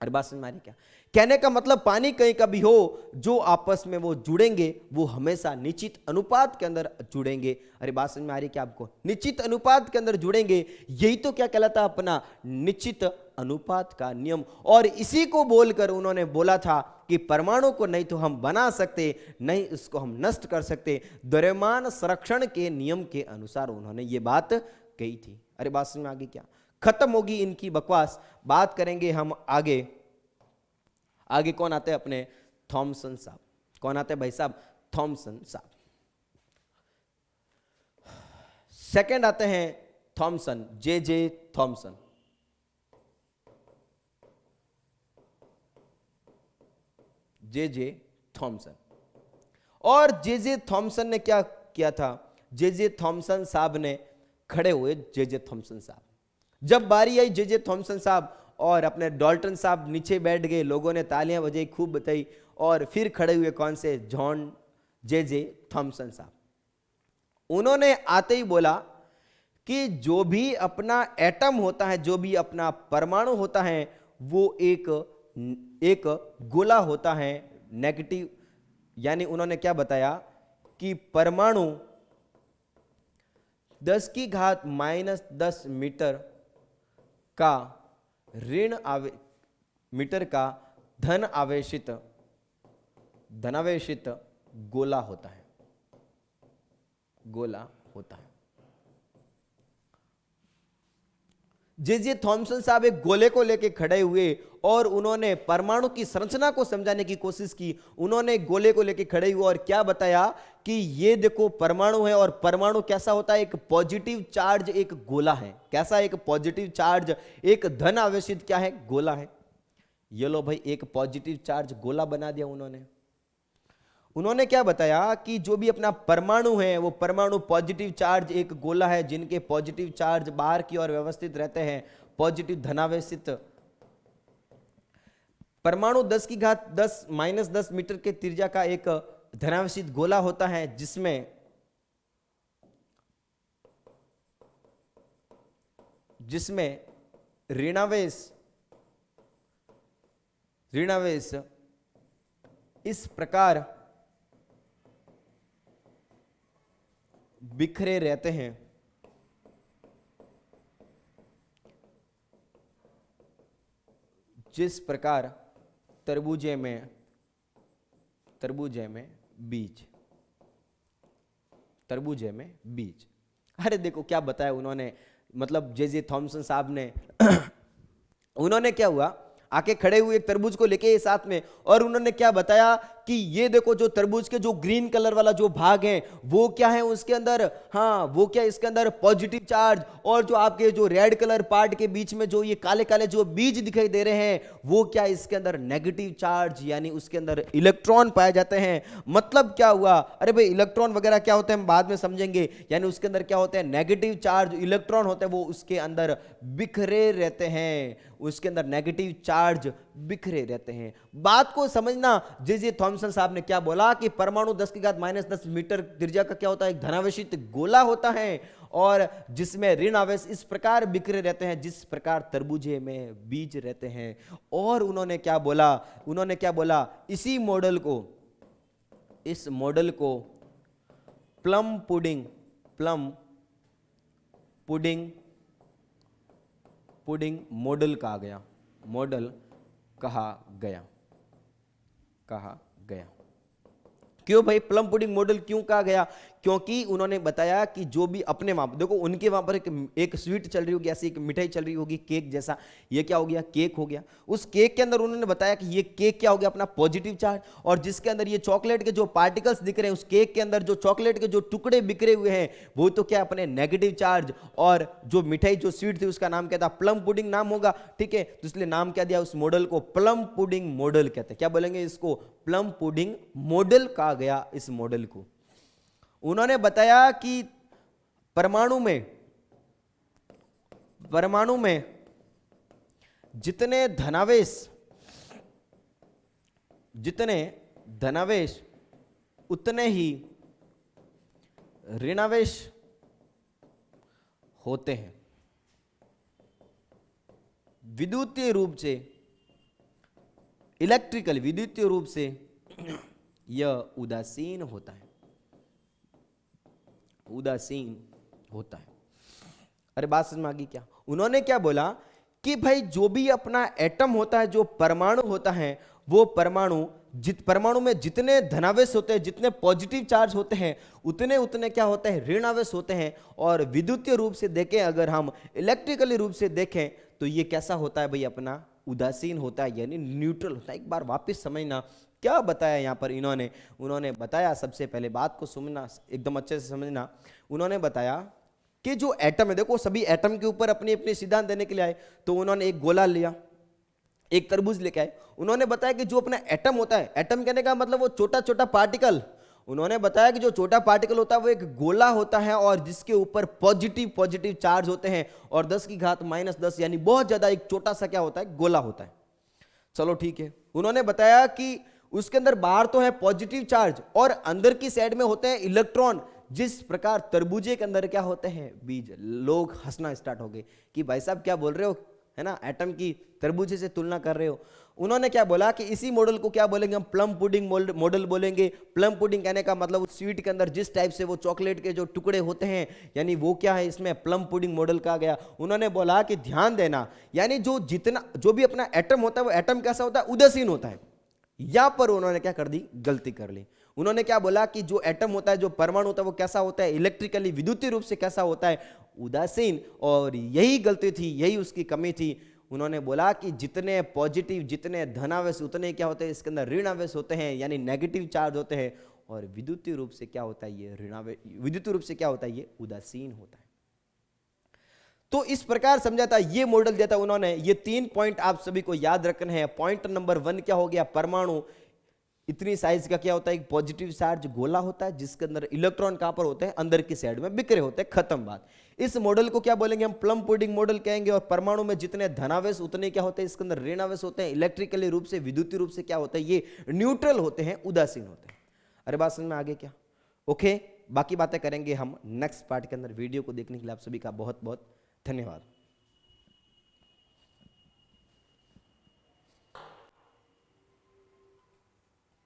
अरे बात समझ में आ रही क्या? कहने का मतलब पानी कहीं का भी हो, जो आपस में वो जुड़ेंगे वो हमेशा निश्चित अनुपात के अंदर जुड़ेंगे। अरे बात समझ में आ रही क्या आपको? निश्चित अनुपात के अंदर जुड़ेंगे, यही तो क्या कहलाता है? अपना निश्चित अनुपात का नियम। और इसी को बोलकर उन्होंने बोला था कि परमाणु को नहीं तो हम बना सकते, नहीं इसको हम नष्ट कर सकते। द्रव्यमान संरक्षण के नियम के अनुसार उन्होंने ये बात कही थी। अरे बात समझ में आ गई क्या? खत्म होगी इनकी बकवास, बात करेंगे हम आगे। आगे कौन आते हैं? अपने थॉमसन साहब। कौन आते हैं भाई साहब? थॉमसन साहब। सेकंड आते हैं Thomson, J Thomson. J Thomson. और जे थॉमसन ने क्या किया था? जे थॉमसन साहब ने खड़े हुए। जे थॉमसन साहब, जब बारी आई जे थॉमसन साहब और अपने डाल्टन साहब नीचे बैठ गए, लोगों ने तालियां बजाई, खूब बताई, और फिर खड़े हुए कौन से? जॉन जे थॉमसन साहब। उन्होंने आते ही बोला कि जो भी अपना एटम होता है, जो भी अपना परमाणु होता है, वो एक गोला होता है, नेगेटिव। यानी उन्होंने क्या बताया कि परमाणु 10⁻⁻10 मीटर का मीटर का धनावेशित गोला होता है, गोला होता है। जे थॉमसन साहब एक गोले को लेकर खड़े हुए और उन्होंने परमाणु की संरचना को समझाने की कोशिश की। उन्होंने गोले को लेकर खड़े हुए और क्या बताया कि ये देखो परमाणु है, और परमाणु कैसा होता है? एक पॉजिटिव चार्ज एक गोला है। कैसा? एक पॉजिटिव चार्ज, एक धन आवेशित क्या है? गोला है। ये लो भाई, एक पॉजिटिव चार्ज गोला बना दिया उन्होंने क्या बताया कि जो भी अपना परमाणु है, वो परमाणु पॉजिटिव चार्ज एक गोला है, जिनके पॉजिटिव चार्ज बाहर की ओर व्यवस्थित रहते हैं, पॉजिटिव धनावेशित। परमाणु 10⁻10 मीटर के त्रिज्या का एक धनावेशित गोला होता है, जिसमें ऋणावेश इस प्रकार बिखरे रहते हैं जिस प्रकार तरबूजे में बीज। अरे देखो क्या बताया उन्होंने, मतलब जे थॉमसन साहब ने उन्होंने क्या हुआ, आके खड़े हुए एक तरबूज को लेके साथ में, और उन्होंने क्या बताया कि ये देखो जो तरबूज के जो ग्रीन कलर वाला जो भाग है वो क्या है उसके अंदर, हाँ वो क्या इसके अंदर पॉजिटिव चार्ज, और जो आपके जो रेड कलर पार्ट के बीच में जो ये काले काले जो बीज दिखाई दे रहे हैं वो क्या इसके अंदर नेगेटिव चार्ज, यानी उसके अंदर इलेक्ट्रॉन पाए जाते हैं। मतलब क्या हुआ, अरे भाई इलेक्ट्रॉन वगैरह क्या होते हैं हम बाद में समझेंगे, यानी उसके अंदर क्या होते हैं नेगेटिव चार्ज इलेक्ट्रॉन होते हैं वो उसके अंदर बिखरे रहते हैं, उसके अंदर नेगेटिव चार्ज बिखरे रहते हैं। बात को समझना, जे थॉमसन साहब ने क्या बोला कि परमाणु 10⁻⁻10 मीटर त्रिज्या का क्या होता है, एक धनावेशित गोला होता है, और जिसमें ऋण आवेश इस प्रकार बिखरे रहते हैं जिस प्रकार तरबूजे में बीज रहते हैं। और उन्होंने क्या बोला, इसी मॉडल को, इस मॉडल को प्लम पुडिंग मॉडल कहा गया। क्यों भाई प्लम पुडिंग मॉडल क्यों कहा गया, क्योंकि उन्होंने बताया कि जो भी अपने वहां देखो उनके वहां पर एक स्वीट चल रही होगी, ऐसी एक मिठाई चल रही होगी केक जैसा, ये क्या हो गया केक हो गया। उस केक के अंदर उन्होंने बताया कि ये केक क्या हो गया अपना पॉजिटिव चार्ज, और जिसके अंदर ये चॉकलेट के जो पार्टिकल्स दिख रहे हैं उस केक के अंदर जो चॉकलेट के जो टुकड़े बिखरे हुए हैं वो तो क्या अपने नेगेटिव चार्ज, और जो मिठाई जो स्वीट थी उसका नाम क्या था, प्लम पुडिंग नाम होगा, ठीक है। तो इसलिए नाम क्या दिया उस मॉडल को, प्लम पुडिंग मॉडल कहते हैं। क्या बोलेंगे इसको, प्लम पुडिंग मॉडल कहा गया इस मॉडल को। उन्होंने बताया कि परमाणु में जितने धनावेश उतने ही ऋणावेश होते हैं। विद्युतीय रूप से यह उदासीन होता है। अरे बात समझ में आ गई क्या। उन्होंने क्या बोला कि भाई जो भी अपना एटम होता है, जो परमाणु होता है, वो परमाणु में जितने धनावेश होते हैं, जितने पॉजिटिव चार्ज होते हैं, उतने क्या होते हैं ऋण आवेश होते हैं। और विद्युतीय रूप से देखें, अगर हम इलेक्ट्रिकली रूप से देखें तो ये कैसा होता है भाई अपना उदासीन होता है, यानी न्यूट्रल होता है। एक बार वापस समझना क्या बताया यहां पर उन्होंने बताया, सबसे पहले बात को समझना एकदम अच्छे से समझना। उन्होंने बताया कि जो एटम है, देखो सभी एटम के ऊपर अपने अपने सिद्धांत देने के लिए आए, तो उन्होंने एक गोला लिया, एक तरबूज लेके आए। उन्होंने बताया कि जो अपना एटम होता है, एटम कहने का मतलब वो छोटा छोटा पार्टिकल, उन्होंने बताया कि जो छोटा पार्टिकल होता है वो एक गोला होता है और जिसके ऊपर पॉजिटिव चार्ज होते हैं, और 10⁻⁻10 यानी बहुत ज्यादा एक छोटा सा क्या होता है गोला होता है। चलो ठीक है। उन्होंने बताया कि उसके अंदर बाहर तो है पॉजिटिव चार्ज और अंदर की साइड में होते हैं इलेक्ट्रॉन, जिस प्रकार तरबूजे के अंदर क्या होते हैं बीज। लोग हंसना स्टार्ट हो गए कि भाई साहब क्या बोल रहे हो, है ना, एटम की तरबूजे से तुलना कर रहे हो। उन्होंने क्या बोला कि इसी मॉडल को क्या बोलेंगे हम, प्लम पुडिंग मॉडल बोलेंगे। प्लम पुडिंग कहने का मतलब उस स्वीट के अंदर जिस टाइप से वो चॉकलेट के जो टुकड़े होते हैं, यानी वो क्या है इसमें प्लम पुडिंग मॉडल कहा गया। उन्होंने बोला कि ध्यान देना, यानी जो भी अपना एटम होता है वो एटम कैसा होता है, उदासीन होता है। यहां पर उन्होंने क्या कर दी, गलती कर ली। उन्होंने क्या बोला कि जो एटम होता है, जो परमाणु होता है, वो कैसा होता है इलेक्ट्रिकली विद्युतीय रूप से कैसा होता है, उदासीन। और यही गलती थी, यही उसकी कमी थी। उन्होंने बोला कि जितने पॉजिटिव, जितने धनावेश, उतने क्या होते हैं इसके अंदर ऋण आवेश होते हैं, यानी नेगेटिव चार्ज होते हैं। और विद्युतीय रूप से क्या होता है ये ऋणावेश, विद्युतीय रूप से क्या होता है ये उदासीन होता है। तो इस प्रकार समझा था, ये मॉडल दिया था उन्होंने। ये 3 पॉइंट आप सभी को याद रखने हैं। पॉइंट नंबर 1 क्या हो गया, परमाणु इतनी साइज का क्या होता है, एक पॉजिटिव चार्ज गोला होता है जिसके अंदर इलेक्ट्रॉन कहां पर होते हैं, अंदर की साइड में बिखरे होते हैं, खत्म बात। इस मॉडल को क्या बोलेंगे हम, प्लम पुडिंग मॉडल कहेंगे। और परमाणु में जितने धनावेश उतने क्या होते हैं इसके अंदर ऋण आवेश होते हैं, इलेक्ट्रिकली रूप से, विद्युतीय रूप से क्या होता है ये न्यूट्रल होते हैं, उदासीन होते हैं। अरे बात समझ में आगे क्या, ओके। बाकी बातें करेंगे हम नेक्स्ट पार्ट के अंदर। वीडियो को देखने के लिए आप सभी का बहुत बहुत धन्यवाद।